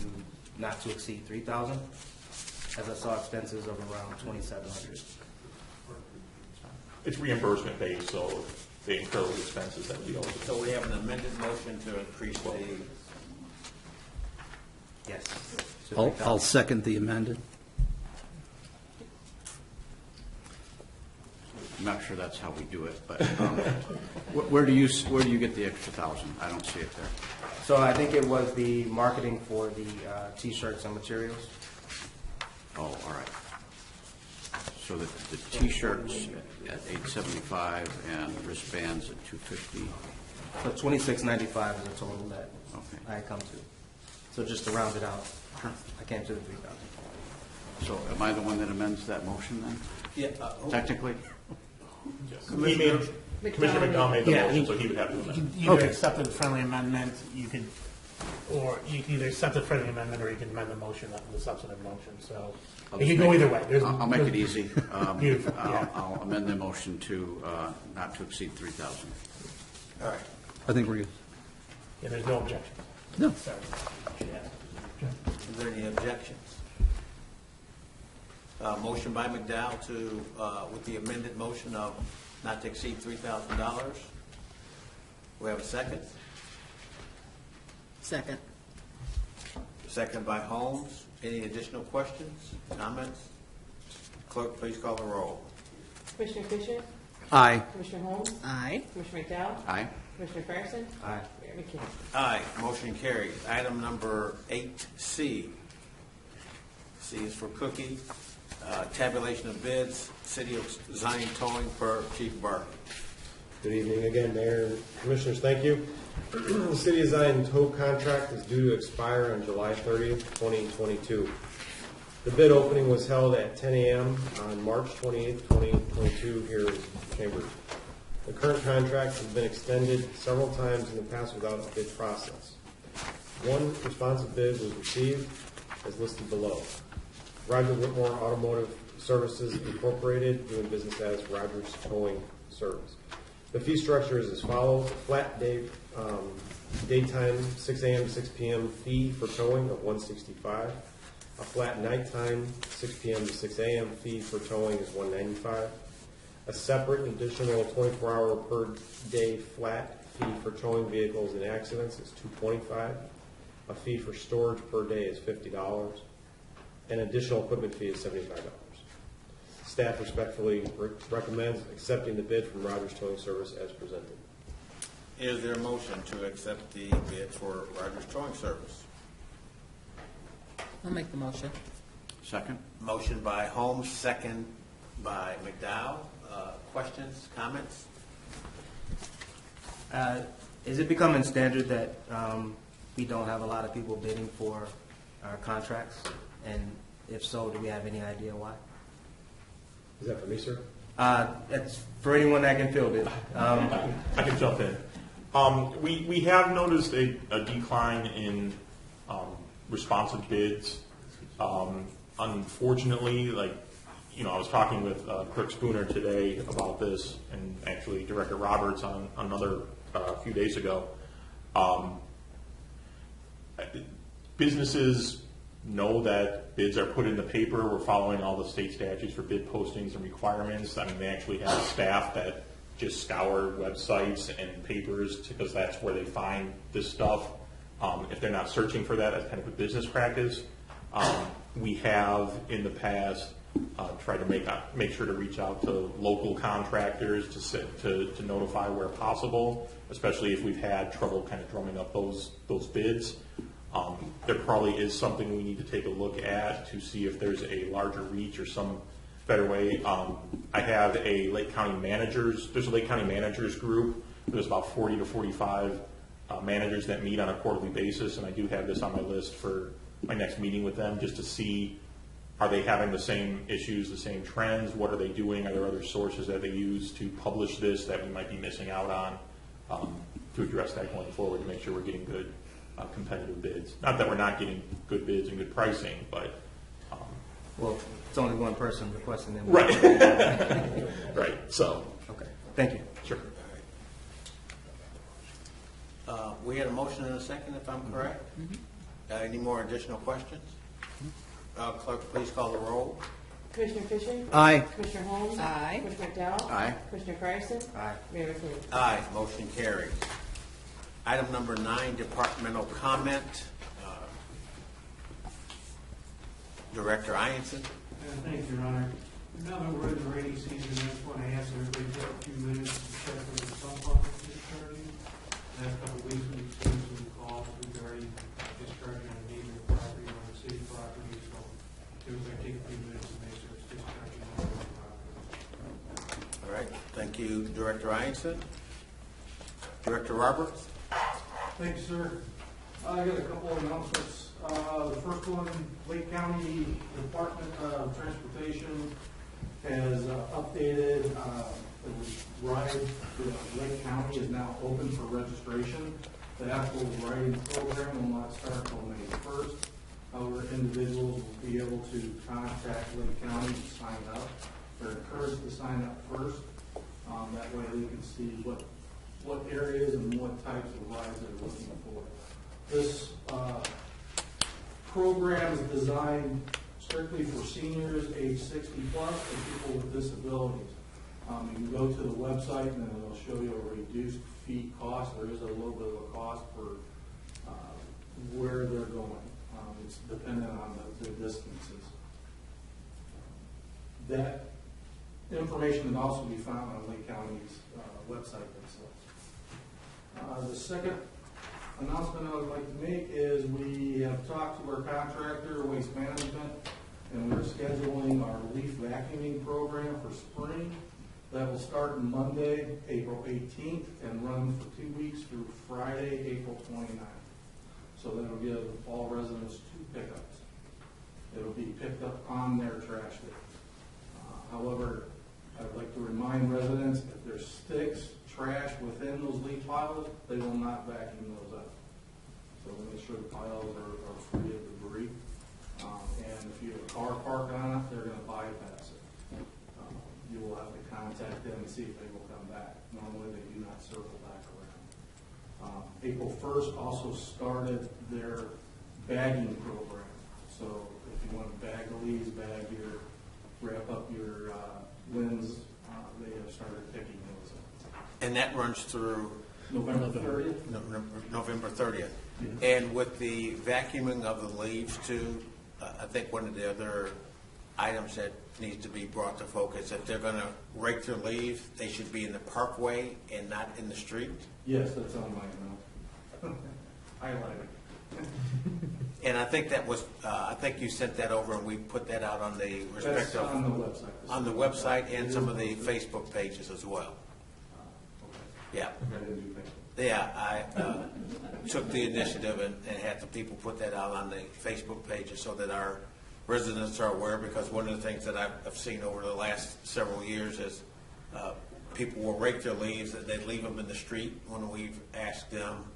not to exceed $3,000, as I saw expenses of around $2,700. It's reimbursement based, so they incur those expenses that we owe. So we have an amended motion to increase the, Yes. I'll second the amended. I'm not sure that's how we do it, but where do you get the extra $1,000? I don't see it there. So I think it was the marketing for the T-shirts and materials. Oh, all right. So the T-shirts at $875 and wristbands at $250. So $26.95 is the total that Okay. I come to. So just to round it out, I came to the $3,000. So am I the one that amends that motion then, Yeah, technically? Commissioner McDowell made the Yeah, motion, so he would have to You amend. can either Okay. accept the friendly amendment, you can either accept the friendly amendment, or you can amend the motion, the substantive motion, so. I'll You just can go make- either way. I'll make it easy. Beautiful, yeah. I'll amend the motion to not to exceed 3,000. all right. I think we're good. Yeah, there's no objection. No. Sorry. Is there any objections? Motion by McDowell to, with the amended motion of not to exceed $3,000. We have a second? Second. Second by Holmes. Any additional questions, comments? Clerk, please call the roll. Commissioner Fisher? Aye. Commissioner Holmes? Aye. Commissioner McDowell? Aye? Commissioner Fryerson? Aye. Mayor McKinney? Aye, motion carries. Item number 8C. C is for Cookie. Tabulation of bids, City of Zion Towing per Chief Burke. Good evening again, Mayor and Commissioners, thank you. The City of Zion tow contract is due to expire on July 30th, 2022. The bid opening was held at 10 a.m. on March 28th, 2022 here in Chambers. The current contract has been extended several times in the past without a bid process. One responsive bid was received as listed below. Roger Whitmore Automotive Services Incorporated, doing business as Rogers Towing Service. The fee structure is as follows: flat day, daytime 6 a.m. to 6 p.m. fee for towing of $165. A flat nighttime 6 p.m. to 6 a.m. fee for towing is $195. A separate additional 24-hour per day flat fee for towing vehicles in accidents is $225. A fee for storage per day is $50. An additional equipment fee is $75. Staff respectfully recommends accepting the bid from Rogers Towing Service as presented. Is there a motion to accept the bid for Rogers Towing Service? I'll make the motion. Second? Motion by Holmes, second by McDowell. Questions, comments? Is it becoming standard that we don't have a lot of people bidding for our contracts? And if so, do we have any idea why? Is that for me, sir? It's for anyone that can field it. I can jump in. We have noticed a decline in responsive bids. Unfortunately, I was talking with Clerk Spooner today about this, and actually Director Roberts on another few days ago. Businesses know that bids are put in the paper. We're following all the state statutes for bid postings and requirements. I mean, they actually have staff that just scour websites and papers because that's where they find this stuff. If they're not searching for that as kind of a business practice, we have in the past tried to make sure to reach out to local contractors to notify where possible, especially if we've had trouble kind of drumming up those bids. There probably is something we need to take a look at to see if there's a larger reach or some better way. I have a Lake County managers. There's a Lake County managers group. There's about 40 to 45 managers that meet on a quarterly basis, and I do have this on my list for my next meeting with them, just to see, are they having the same issues, the same trends? What are they doing? Are there other sources that they use to publish this that we might be missing out on, to address that going forward, to make sure we're getting good competitive bids? Not that we're not getting good bids and good pricing, but Well, it's only one person requesting them. right. Right, so Okay, thank you. sure. We had a motion and a second, if I'm correct. Any more additional questions? Clerk, please call the roll. Commissioner Fisher? Aye. Commissioner Holmes? Aye. Commissioner McDowell? Aye. Commissioner Fryerson? Aye. Mayor McKinney? Aye, motion carries. Item number 9, departmental comment. Director Ianson. Thank you, Your Honor. Now that we're in the rainy season, I just want to ask everybody to take a few minutes to check for the sump pump discharging. Last couple of weeks, we've seen some calls regarding discharging on neighboring property or on city property, so if we take a few minutes to make sure it's discharging on the property. Thank you, Director Ianson. Director Roberts? Thank you, sir. I got a couple of announcements. The first one, Lake County Department of Transportation has updated the ride to Lake County is now open for registration. The actual riding program will not start until May 1st. However, individuals will be able to contact Lake County to sign up. They're encouraged to sign up first. That way they can see what areas and what types of rides they're looking for. This program is designed strictly for seniors age 60 plus and people with disabilities. You can go to the website and it'll show you a reduced fee cost. There is a little bit of a cost for where they're going. It's dependent on the distances. That information can also be found on Lake County's website themselves. The second announcement I would like to make is we have talked to our contractor, Waste Management, and we're scheduling our leaf vacuuming program for spring. That will start Monday, April 18th, and run for 2 weeks through Friday, April 29th. So that'll give all residents 2 pickups. It'll be picked up on their trash day. However, I'd like to remind residents if there's sticks, trash within those leaf piles, they will not vacuum those up. So we'll make sure the piles are free of debris. And if you have a car parked on it, they're going to bypass it. You will have to contact them and see if they will come back. Normally they do not circle back around. April 1st also started their bagging program. So if you want to bag the leaves, wrap up your limbs, they have started picking those up. And that runs through November 30th. November 30th. Yes. And with the vacuuming of the leaves too, I think one of the other items that needs to be brought to focus, if they're going to rake their leaves, they should be in the parkway and not in the street. Yes, that's on my note. Highlighted. And I think that was, I think you sent that over and we put that out on the respective. That's on the website. On the website and some of the Facebook pages as well. Yeah. I didn't do that. Yeah, I took the initiative and had the people put that out on the Facebook pages so that our residents are aware, because one of the things that I've seen over the last several years is people will rake their leaves and they leave them in the street when we've asked them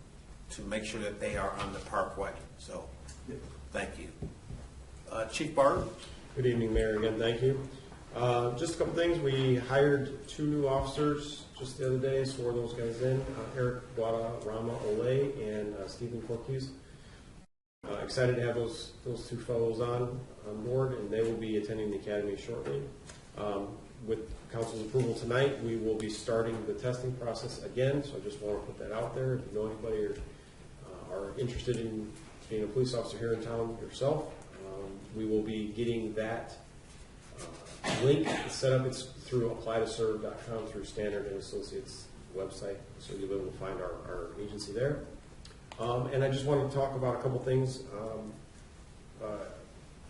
to make sure that they are on the parkway. So, thank you. Chief Barton? Good evening, Mayor. Again, thank you. Just a couple things. We hired 2 new officers just the other day, swore those guys in, Eric Guadarrama Olay and Stephen Corcuse. Excited to have those 2 fellows on board, and they will be attending the academy shortly. With council's approval tonight, we will be starting the testing process again, so I just want to put that out there. If you know anybody or are interested in being a police officer here in town yourself, we will be getting that link set up. It's through applytoserve.com through Standard and Associates website, so you'll be able to find our agency there. And I just wanted to talk about a couple things.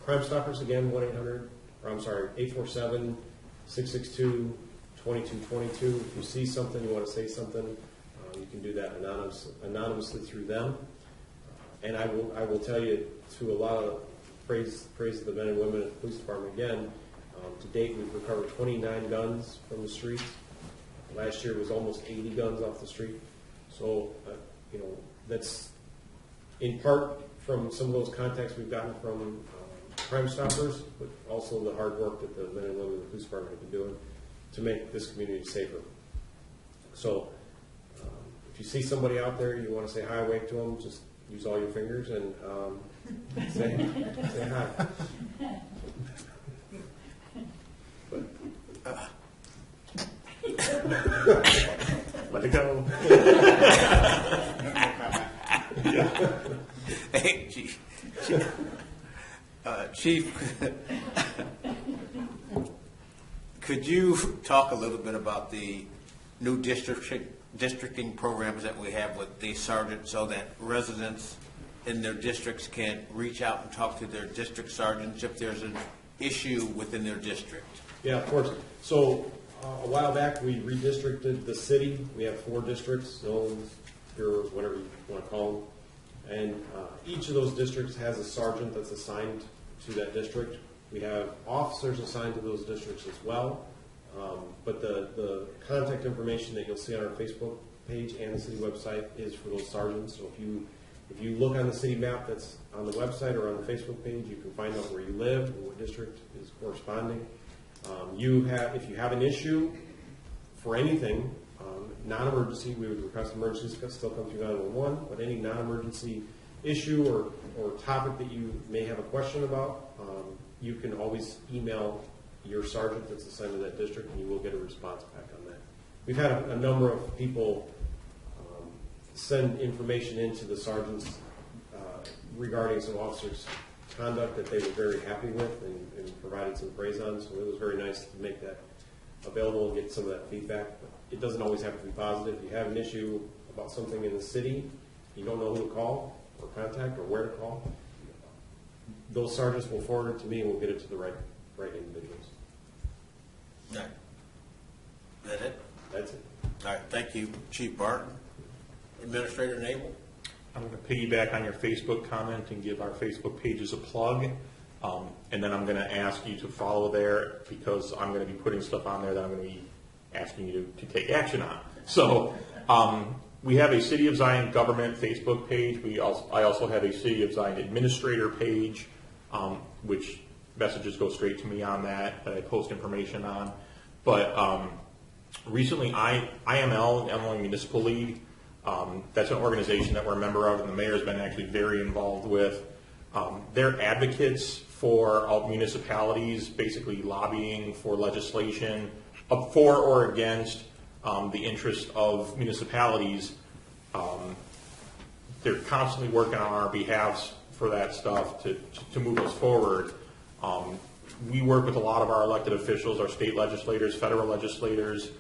Crime Stoppers, again, 847-662-2222. If you see something, you want to say something, you can do that anonymously through them. And I will tell you, to a lot of praise of the men and women at the police department again, to date we've recovered 29 guns from the streets. Last year was almost 80 guns off the street. So, that's in part from some of those contacts we've gotten from Crime Stoppers, but also the hard work that the men and women of the police department have been doing to make this community safer. So, if you see somebody out there, you want to say hi, wave to them, just use all your fingers and say hi. Let it go. Hey, Chief, could you talk a little bit about the new districting programs that we have with the sergeant, so that residents in their districts can reach out and talk to their district sergeants if there's an issue within their district? Yeah, of course. So A while back, we redistricted the city. We have 4 districts, zones, or whatever you want to call them. And each of those districts has a sergeant that's assigned to that district. We have officers assigned to those districts as well. But the contact information that you'll see on our Facebook page and the city website is for those sergeants. So if you look on the city map that's on the website or on the Facebook page, you can find out where you live and what district is corresponding. If you have an issue for anything, non-emergency, we would request emergencies still come through 911, but any non-emergency issue or topic that you may have a question about, you can always email your sergeant that's assigned to that district and you will get a response back on that. We've had a number of people send information into the sergeants regarding some officers' conduct that they were very happy with and provided some praise on, so it was very nice to make that available and get some of that feedback. But it doesn't always have to be positive. If you have an issue about something in the city, you don't know who to call or contact or where to call, those sergeants will forward it to me and we'll get it to the right individuals. All right. Is that it? That's it. All right, thank you, Chief Barton. Administrator Nabel? I'm going to piggyback on your Facebook comment and give our Facebook pages a plug. And then I'm going to ask you to follow there because I'm going to be putting stuff on there that I'm going to be asking you to take action on. So we have a City of Zion government Facebook page. I also have a City of Zion administrator page, which messages go straight to me on that I post information on. But recently, IML, Illinois Municipal League, that's an organization that we're a member of, and the mayor's been actually very involved with. They're advocates for all municipalities, basically lobbying for legislation for or against the interest of municipalities. They're constantly working on our behalf for that stuff to move us forward. We work with a lot of our elected officials, our state legislators, federal legislators,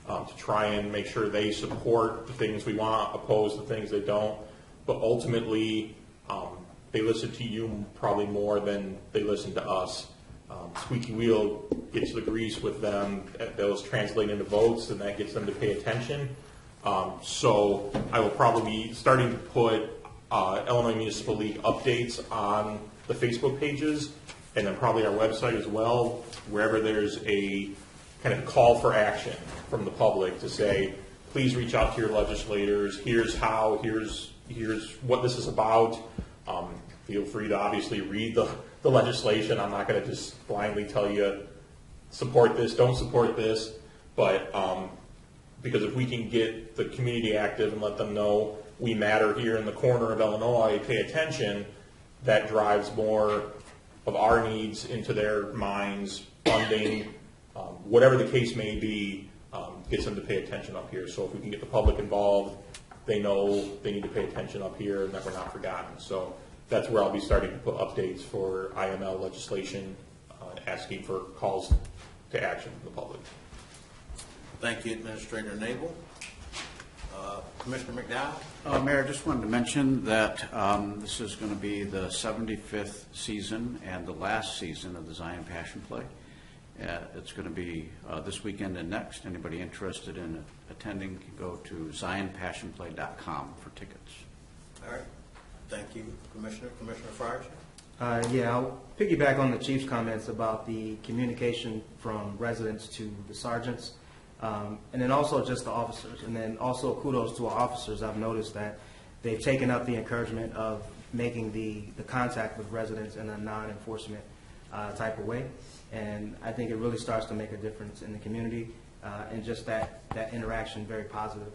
to try and make sure they support the things we want, oppose the things they don't. But ultimately, they listen to you probably more than they listen to us. Squeaky wheel gets the grease with them. Those translate into votes, and that gets them to pay attention. So I will probably be starting to put Illinois Municipal League updates on the Facebook pages, and then probably our website as well, wherever there's a kind of call for action from the public to say, please reach out to your legislators. Here's how. Here's what this is about. Feel free to obviously read the legislation. I'm not going to just blindly tell you support this, don't support this. But because if we can get the community active and let them know we matter here in the corner of Illinois, pay attention, that drives more of our needs into their minds, funding, whatever the case may be, gets them to pay attention up here. So if we can get the public involved, they know they need to pay attention up here and that we're not forgotten. So that's where I'll be starting to put updates for IML legislation, asking for calls to action from the public. Thank you, Administrator Nabel. Commissioner McDowell? Mayor, I just wanted to mention that this is going to be the 75th season and the last season of the Zion Passion Play. It's going to be this weekend and next. Anybody interested in attending can go to zionpassionplay.com for tickets. All right. Thank you, Commissioner. Commissioner Fryers? Yeah, I'll piggyback on the chief's comments about the communication from residents to the sergeants, and then also just the officers. And then also kudos to our officers. I've noticed that they've taken up the encouragement of making the contact with residents in a non-enforcement type of way. And I think it really starts to make a difference in the community, and just that interaction, very positive.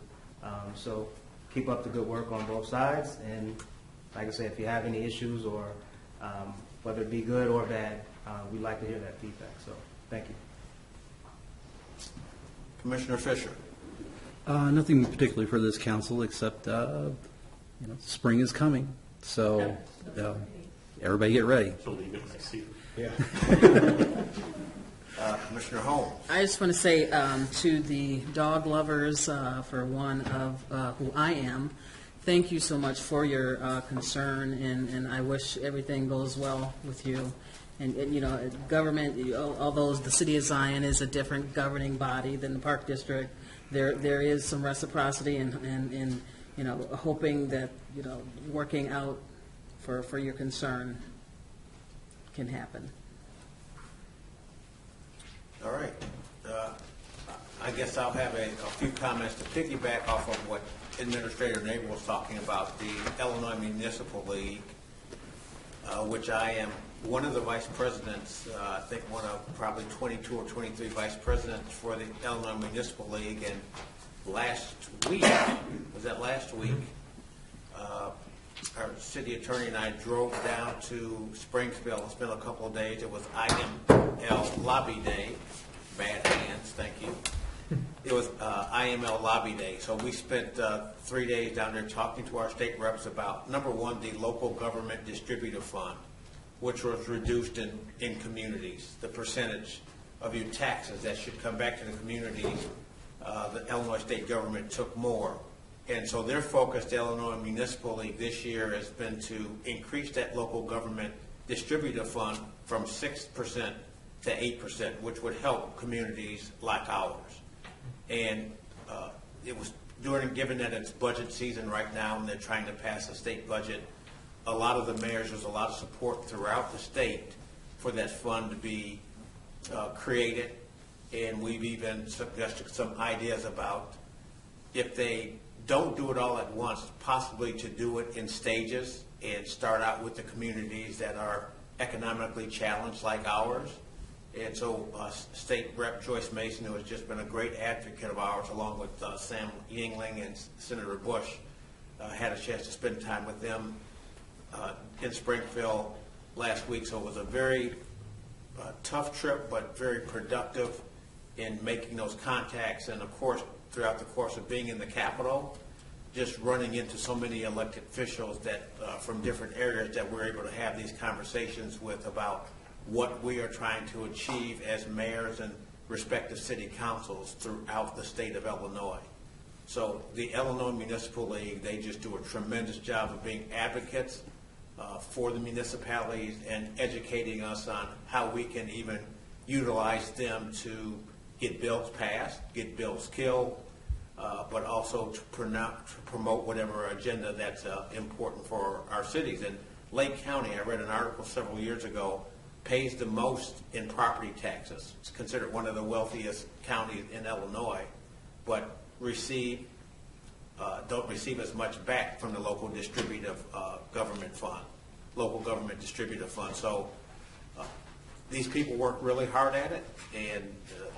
So keep up the good work on both sides. And like I say, if you have any issues or whether it be good or bad, we'd like to hear that feedback. So thank you. Commissioner Fisher? Nothing particularly for this council except, spring is coming. So everybody get ready. So leave it next season. Yeah. Commissioner Holmes? I just want to say to the dog lovers, for one of who I am, thank you so much for your concern, and I wish everything goes well with you. And you know, government, although the City of Zion is a different governing body than the Park District, there is some reciprocity and you know, hoping that, you know, working out for your concern can happen. All right. I guess I'll have a few comments to piggyback off of what Administrator Nabel was talking about, the Illinois Municipal League, which I am one of the vice presidents, I think one of probably 22 or 23 vice presidents for the Illinois Municipal League. And last week, our city attorney and I drove down to Springfield. It's been a couple of days. It was IML Lobby Day. Bad hands, thank you. It was IML Lobby Day. So we spent 3 days down there talking to our state reps about, number one, the local government distributor fund, which was reduced in communities. The percentage of your taxes that should come back to the communities, the Illinois state government took more. And so their focus, the Illinois Municipal League this year, has been to increase that local government distributor fund from 6% to 8%, which would help communities like ours. And it was given that it's budget season right now and they're trying to pass a state budget, a lot of the mayors, there's a lot of support throughout the state for that fund to be created. And we've even suggested some ideas about, if they don't do it all at once, possibly to do it in stages and start out with the communities that are economically challenged like ours. And so State Rep Joyce Mason, who has just been a great advocate of ours, along with Sam Yingling and Senator Bush, had a chance to spend time with them in Springfield last week. So it was a very tough trip, but very productive in making those contacts. And of course, throughout the course of being in the Capitol, just running into so many elected officials that from different areas that we're able to have these conversations with about what we are trying to achieve as mayors and respective city councils throughout the state of Illinois. So the Illinois Municipal League, they just do a tremendous job of being advocates for the municipalities and educating us on how we can even utilize them to get bills passed, get bills killed, but also to promote whatever agenda that's important for our cities. And Lake County, I read an article several years ago, pays the most in property taxes. It's considered one of the wealthiest counties in Illinois, but don't receive as much back from the local distributive government fund, local government distributive fund. So these people work really hard at it, and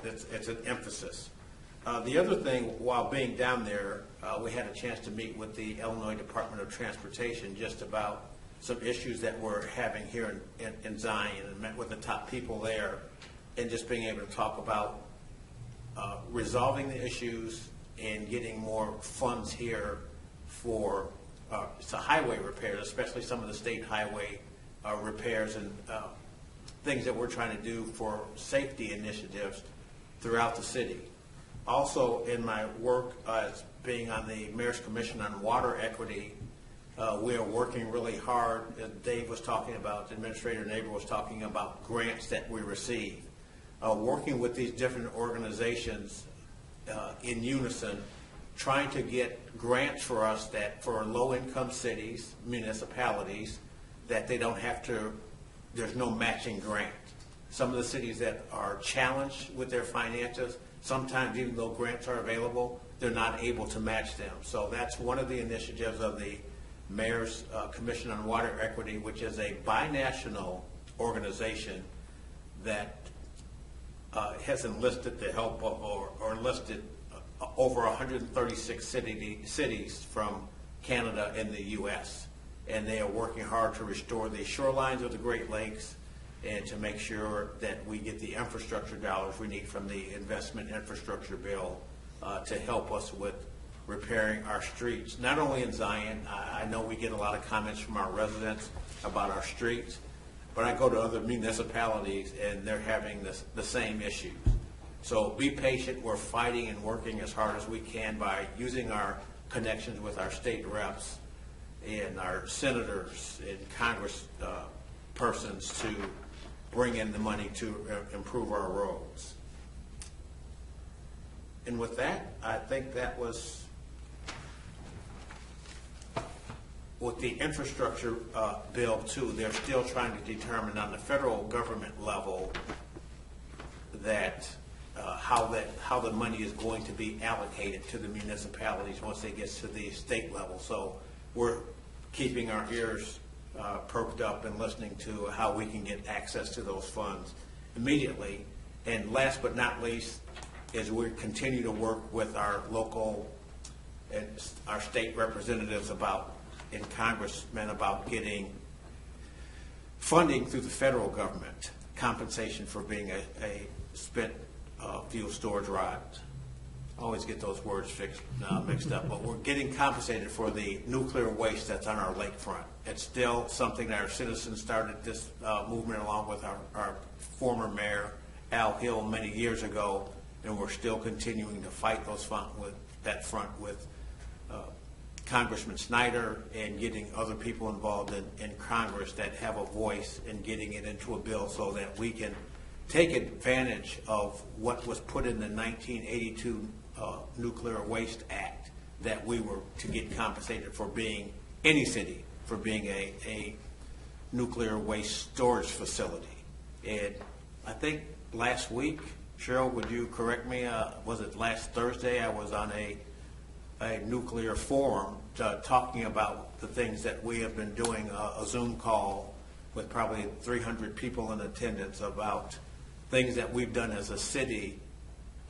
it's an emphasis. The other thing, while being down there, we had a chance to meet with the Illinois Department of Transportation just about some issues that we're having here in Zion, and met with the top people there, and just being able to talk about resolving the issues and getting more funds here for highway repairs, especially some of the state highway repairs and things that we're trying to do for safety initiatives throughout the city. Also, in my work as being on the Mayor's Commission on Water Equity, we are working really hard, as Dave was talking about, Administrator Nabel was talking about grants that we receive. Working with these different organizations in unison, trying to get grants for us that for low-income cities, municipalities, that they don't have to, there's no matching grant. Some of the cities that are challenged with their finances, sometimes even though grants are available, they're not able to match them. So that's one of the initiatives of the Mayor's Commission on Water Equity, which is a binational organization that has enlisted the help of, or enlisted over 136 cities from Canada and the U.S. And they are working hard to restore the shorelines of the Great Lakes and to make sure that we get the infrastructure dollars we need from the investment infrastructure bill to help us with repairing our streets. Not only in Zion, I know we get a lot of comments from our residents about our streets, but I go to other municipalities and they're having the same issues. So be patient. We're fighting and working as hard as we can by using our connections with our state reps and our senators and Congress persons to bring in the money to improve our roads. And with that, I think that was with the infrastructure bill too. They're still trying to determine on the federal government level that how the money is going to be allocated to the municipalities once it gets to the state level. So we're keeping our ears perked up and listening to how we can get access to those funds immediately. And last but not least is we continue to work with our local and our state representatives and congressmen about getting funding through the federal government, compensation for being a spent fuel storage rod. I always get those words mixed up, but we're getting compensated for the nuclear waste that's on our lakefront. It's still something that our citizens started this movement along with our former mayor, Al Hill, many years ago, and we're still continuing to fight that front with Congressman Snyder and getting other people involved in Congress that have a voice in getting it into a bill so that we can take advantage of what was put in the 1982 Nuclear Waste Act, that we were to get compensated for being, any city, for being a nuclear waste storage facility. And I think last week, Cheryl, would you correct me, was it last Thursday, I was on a nuclear forum talking about the things that we have been doing, a Zoom call with probably 300 people in attendance about things that we've done as a city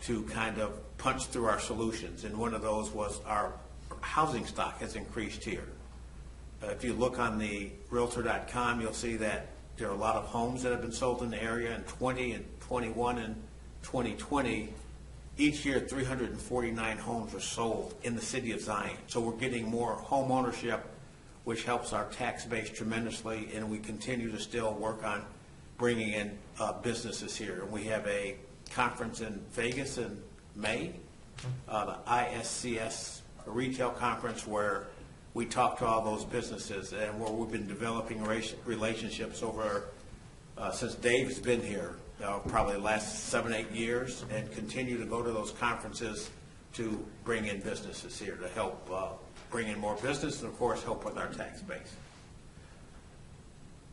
to kind of punch through our solutions. And one of those was our housing stock has increased here. If you look on the Realtor.com, you'll see that there are a lot of homes that have been sold in the area in 20 and 21 and 2020. Each year, 349 homes are sold in the city of Zion. So we're getting more home ownership, which helps our tax base tremendously, and we continue to still work on bringing in businesses here. And we have a conference in Vegas in May, the ISCS retail conference, where we talk to all those businesses and where we've been developing relationships over since Dave's been here, probably the last 7-8 years, and continue to go to those conferences to bring in businesses here to help bring in more business and, of course, help with our tax base.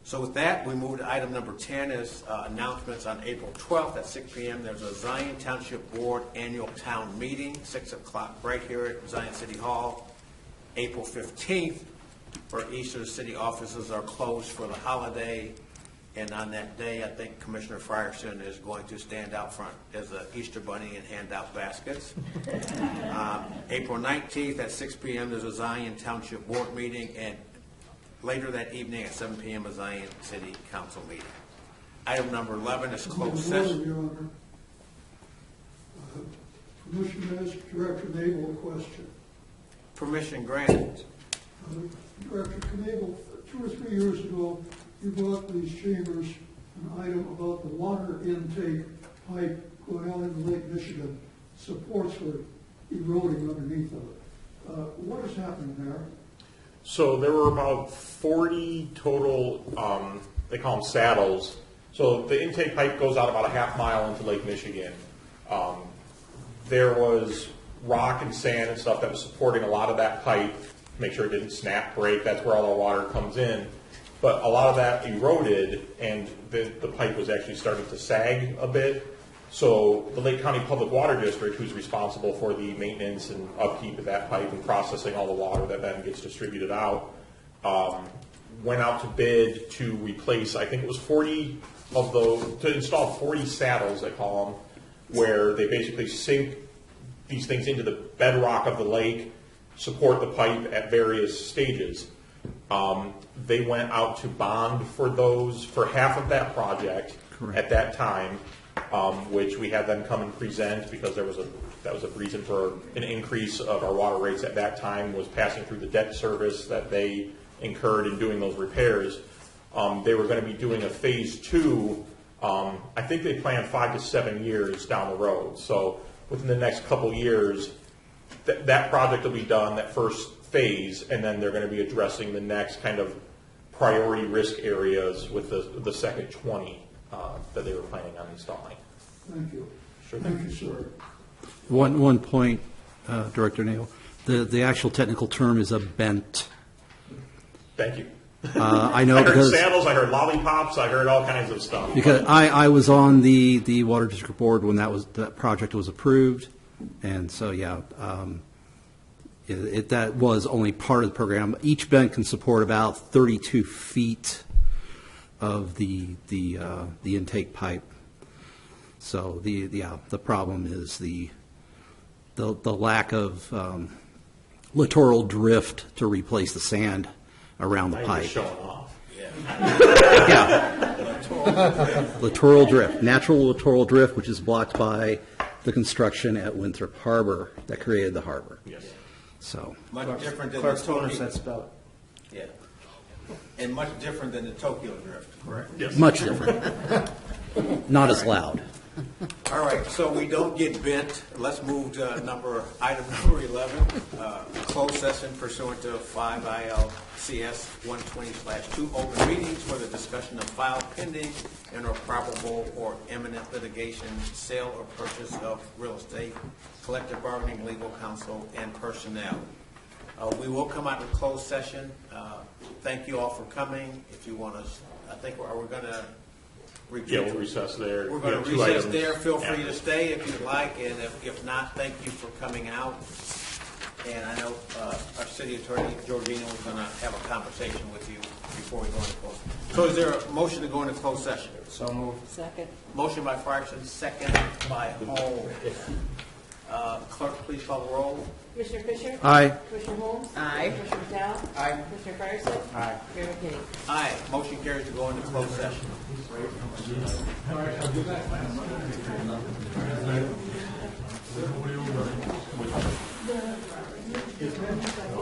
So with that, we move to item number 10 is announcements. On April 12th at 6 p.m. there's a Zion Township Board annual town meeting, 6 o'clock right here at Zion City Hall. April 15th, for Easter, the city offices are closed for the holiday. And on that day, I think Commissioner Frierson is going to stand out front as an Easter bunny and hand out baskets. April 19th at 6 p.m. there's a Zion Township Board meeting, and later that evening at 7 p.m. a Zion City Council meeting. Item number 11 is closed session. Your Honor. Permission to ask Director Nabel a question. Permission granted. Director Knable, 2 or 3 years ago, you brought to these chambers an item about the water intake pipe going out into Lake Michigan. Supports were eroding underneath of it. What is happening there? So there were about 40 total, they call them saddles. So the intake pipe goes out about a half mile into Lake Michigan. There was rock and sand and stuff that was supporting a lot of that pipe to make sure it didn't snap, break. That's where all the water comes in. But a lot of that eroded, and the pipe was actually starting to sag a bit. So the Lake County Public Water District, who's responsible for the maintenance and upkeep of that pipe and processing all the water that then gets distributed out, went out to bid to replace, I think it was 40 of those, to install 40 saddles, they call them, where they basically sink these things into the bedrock of the lake, support the pipe at various stages. They went out to bond for those, for half of that project. Correct. At that time, which we had them come and present because that was a reason for an increase of our water rates at that time, was passing through the debt service that they incurred in doing those repairs. They were going to be doing a phase 2. I think they planned 5 to 7 years down the road. So within the next couple years, that project will be done, that first phase, and then they're going to be addressing the next kind of priority risk areas with the second 20 that they were planning on installing. Thank you. Sure. Thank you, sir. One point, Director Nail, the actual technical term is a bent. Thank you. I know I heard because saddles, I heard lollipops, I heard all kinds of stuff. because I was on the Water District Board when that project was approved, and so yeah, that was only part of the program. Each bent can support about 32 feet of the intake pipe. So the problem is the lack of littoral drift to replace the sand around the Now you're pipe. just showing off. Yeah. Littoral drift, natural littoral drift, which is blocked by the construction at Winthrop Harbor that created the harbor. Yes. So, Much different than Clark the Toner Tokyo. said spell it. Yeah. And much different than the Tokyo drift, correct? Yes. much different. Not as loud. All right, so we don't get bent. Let's move to item number 11, closed session pursuant to 5 ILCS 120/2, open meetings for the discussion of file pending and or probable or imminent litigation, sale or purchase of real estate, collective bargaining, legal counsel, and personnel. We will come out of closed session. Thank you all for coming. If you want to, I think, are we going to Yeah, we'll recess there. We're We going have to two recess items there. Feel free after. to stay if you'd like, and if not, thank you for coming out. And I know our city attorney, Georgina, was going to have a conversation with you before we go into closed. So is there a motion to go into closed session? So moved. Second. Motion by Fryerson, second by Hall. Clerk, please call the roll. Commissioner Fisher? Aye. Commissioner Holmes? Aye. Commissioner McDowell? Aye. Commissioner Fryerson? Aye. Mayor McKinney? Aye. Motion carries to go into closed session. All right,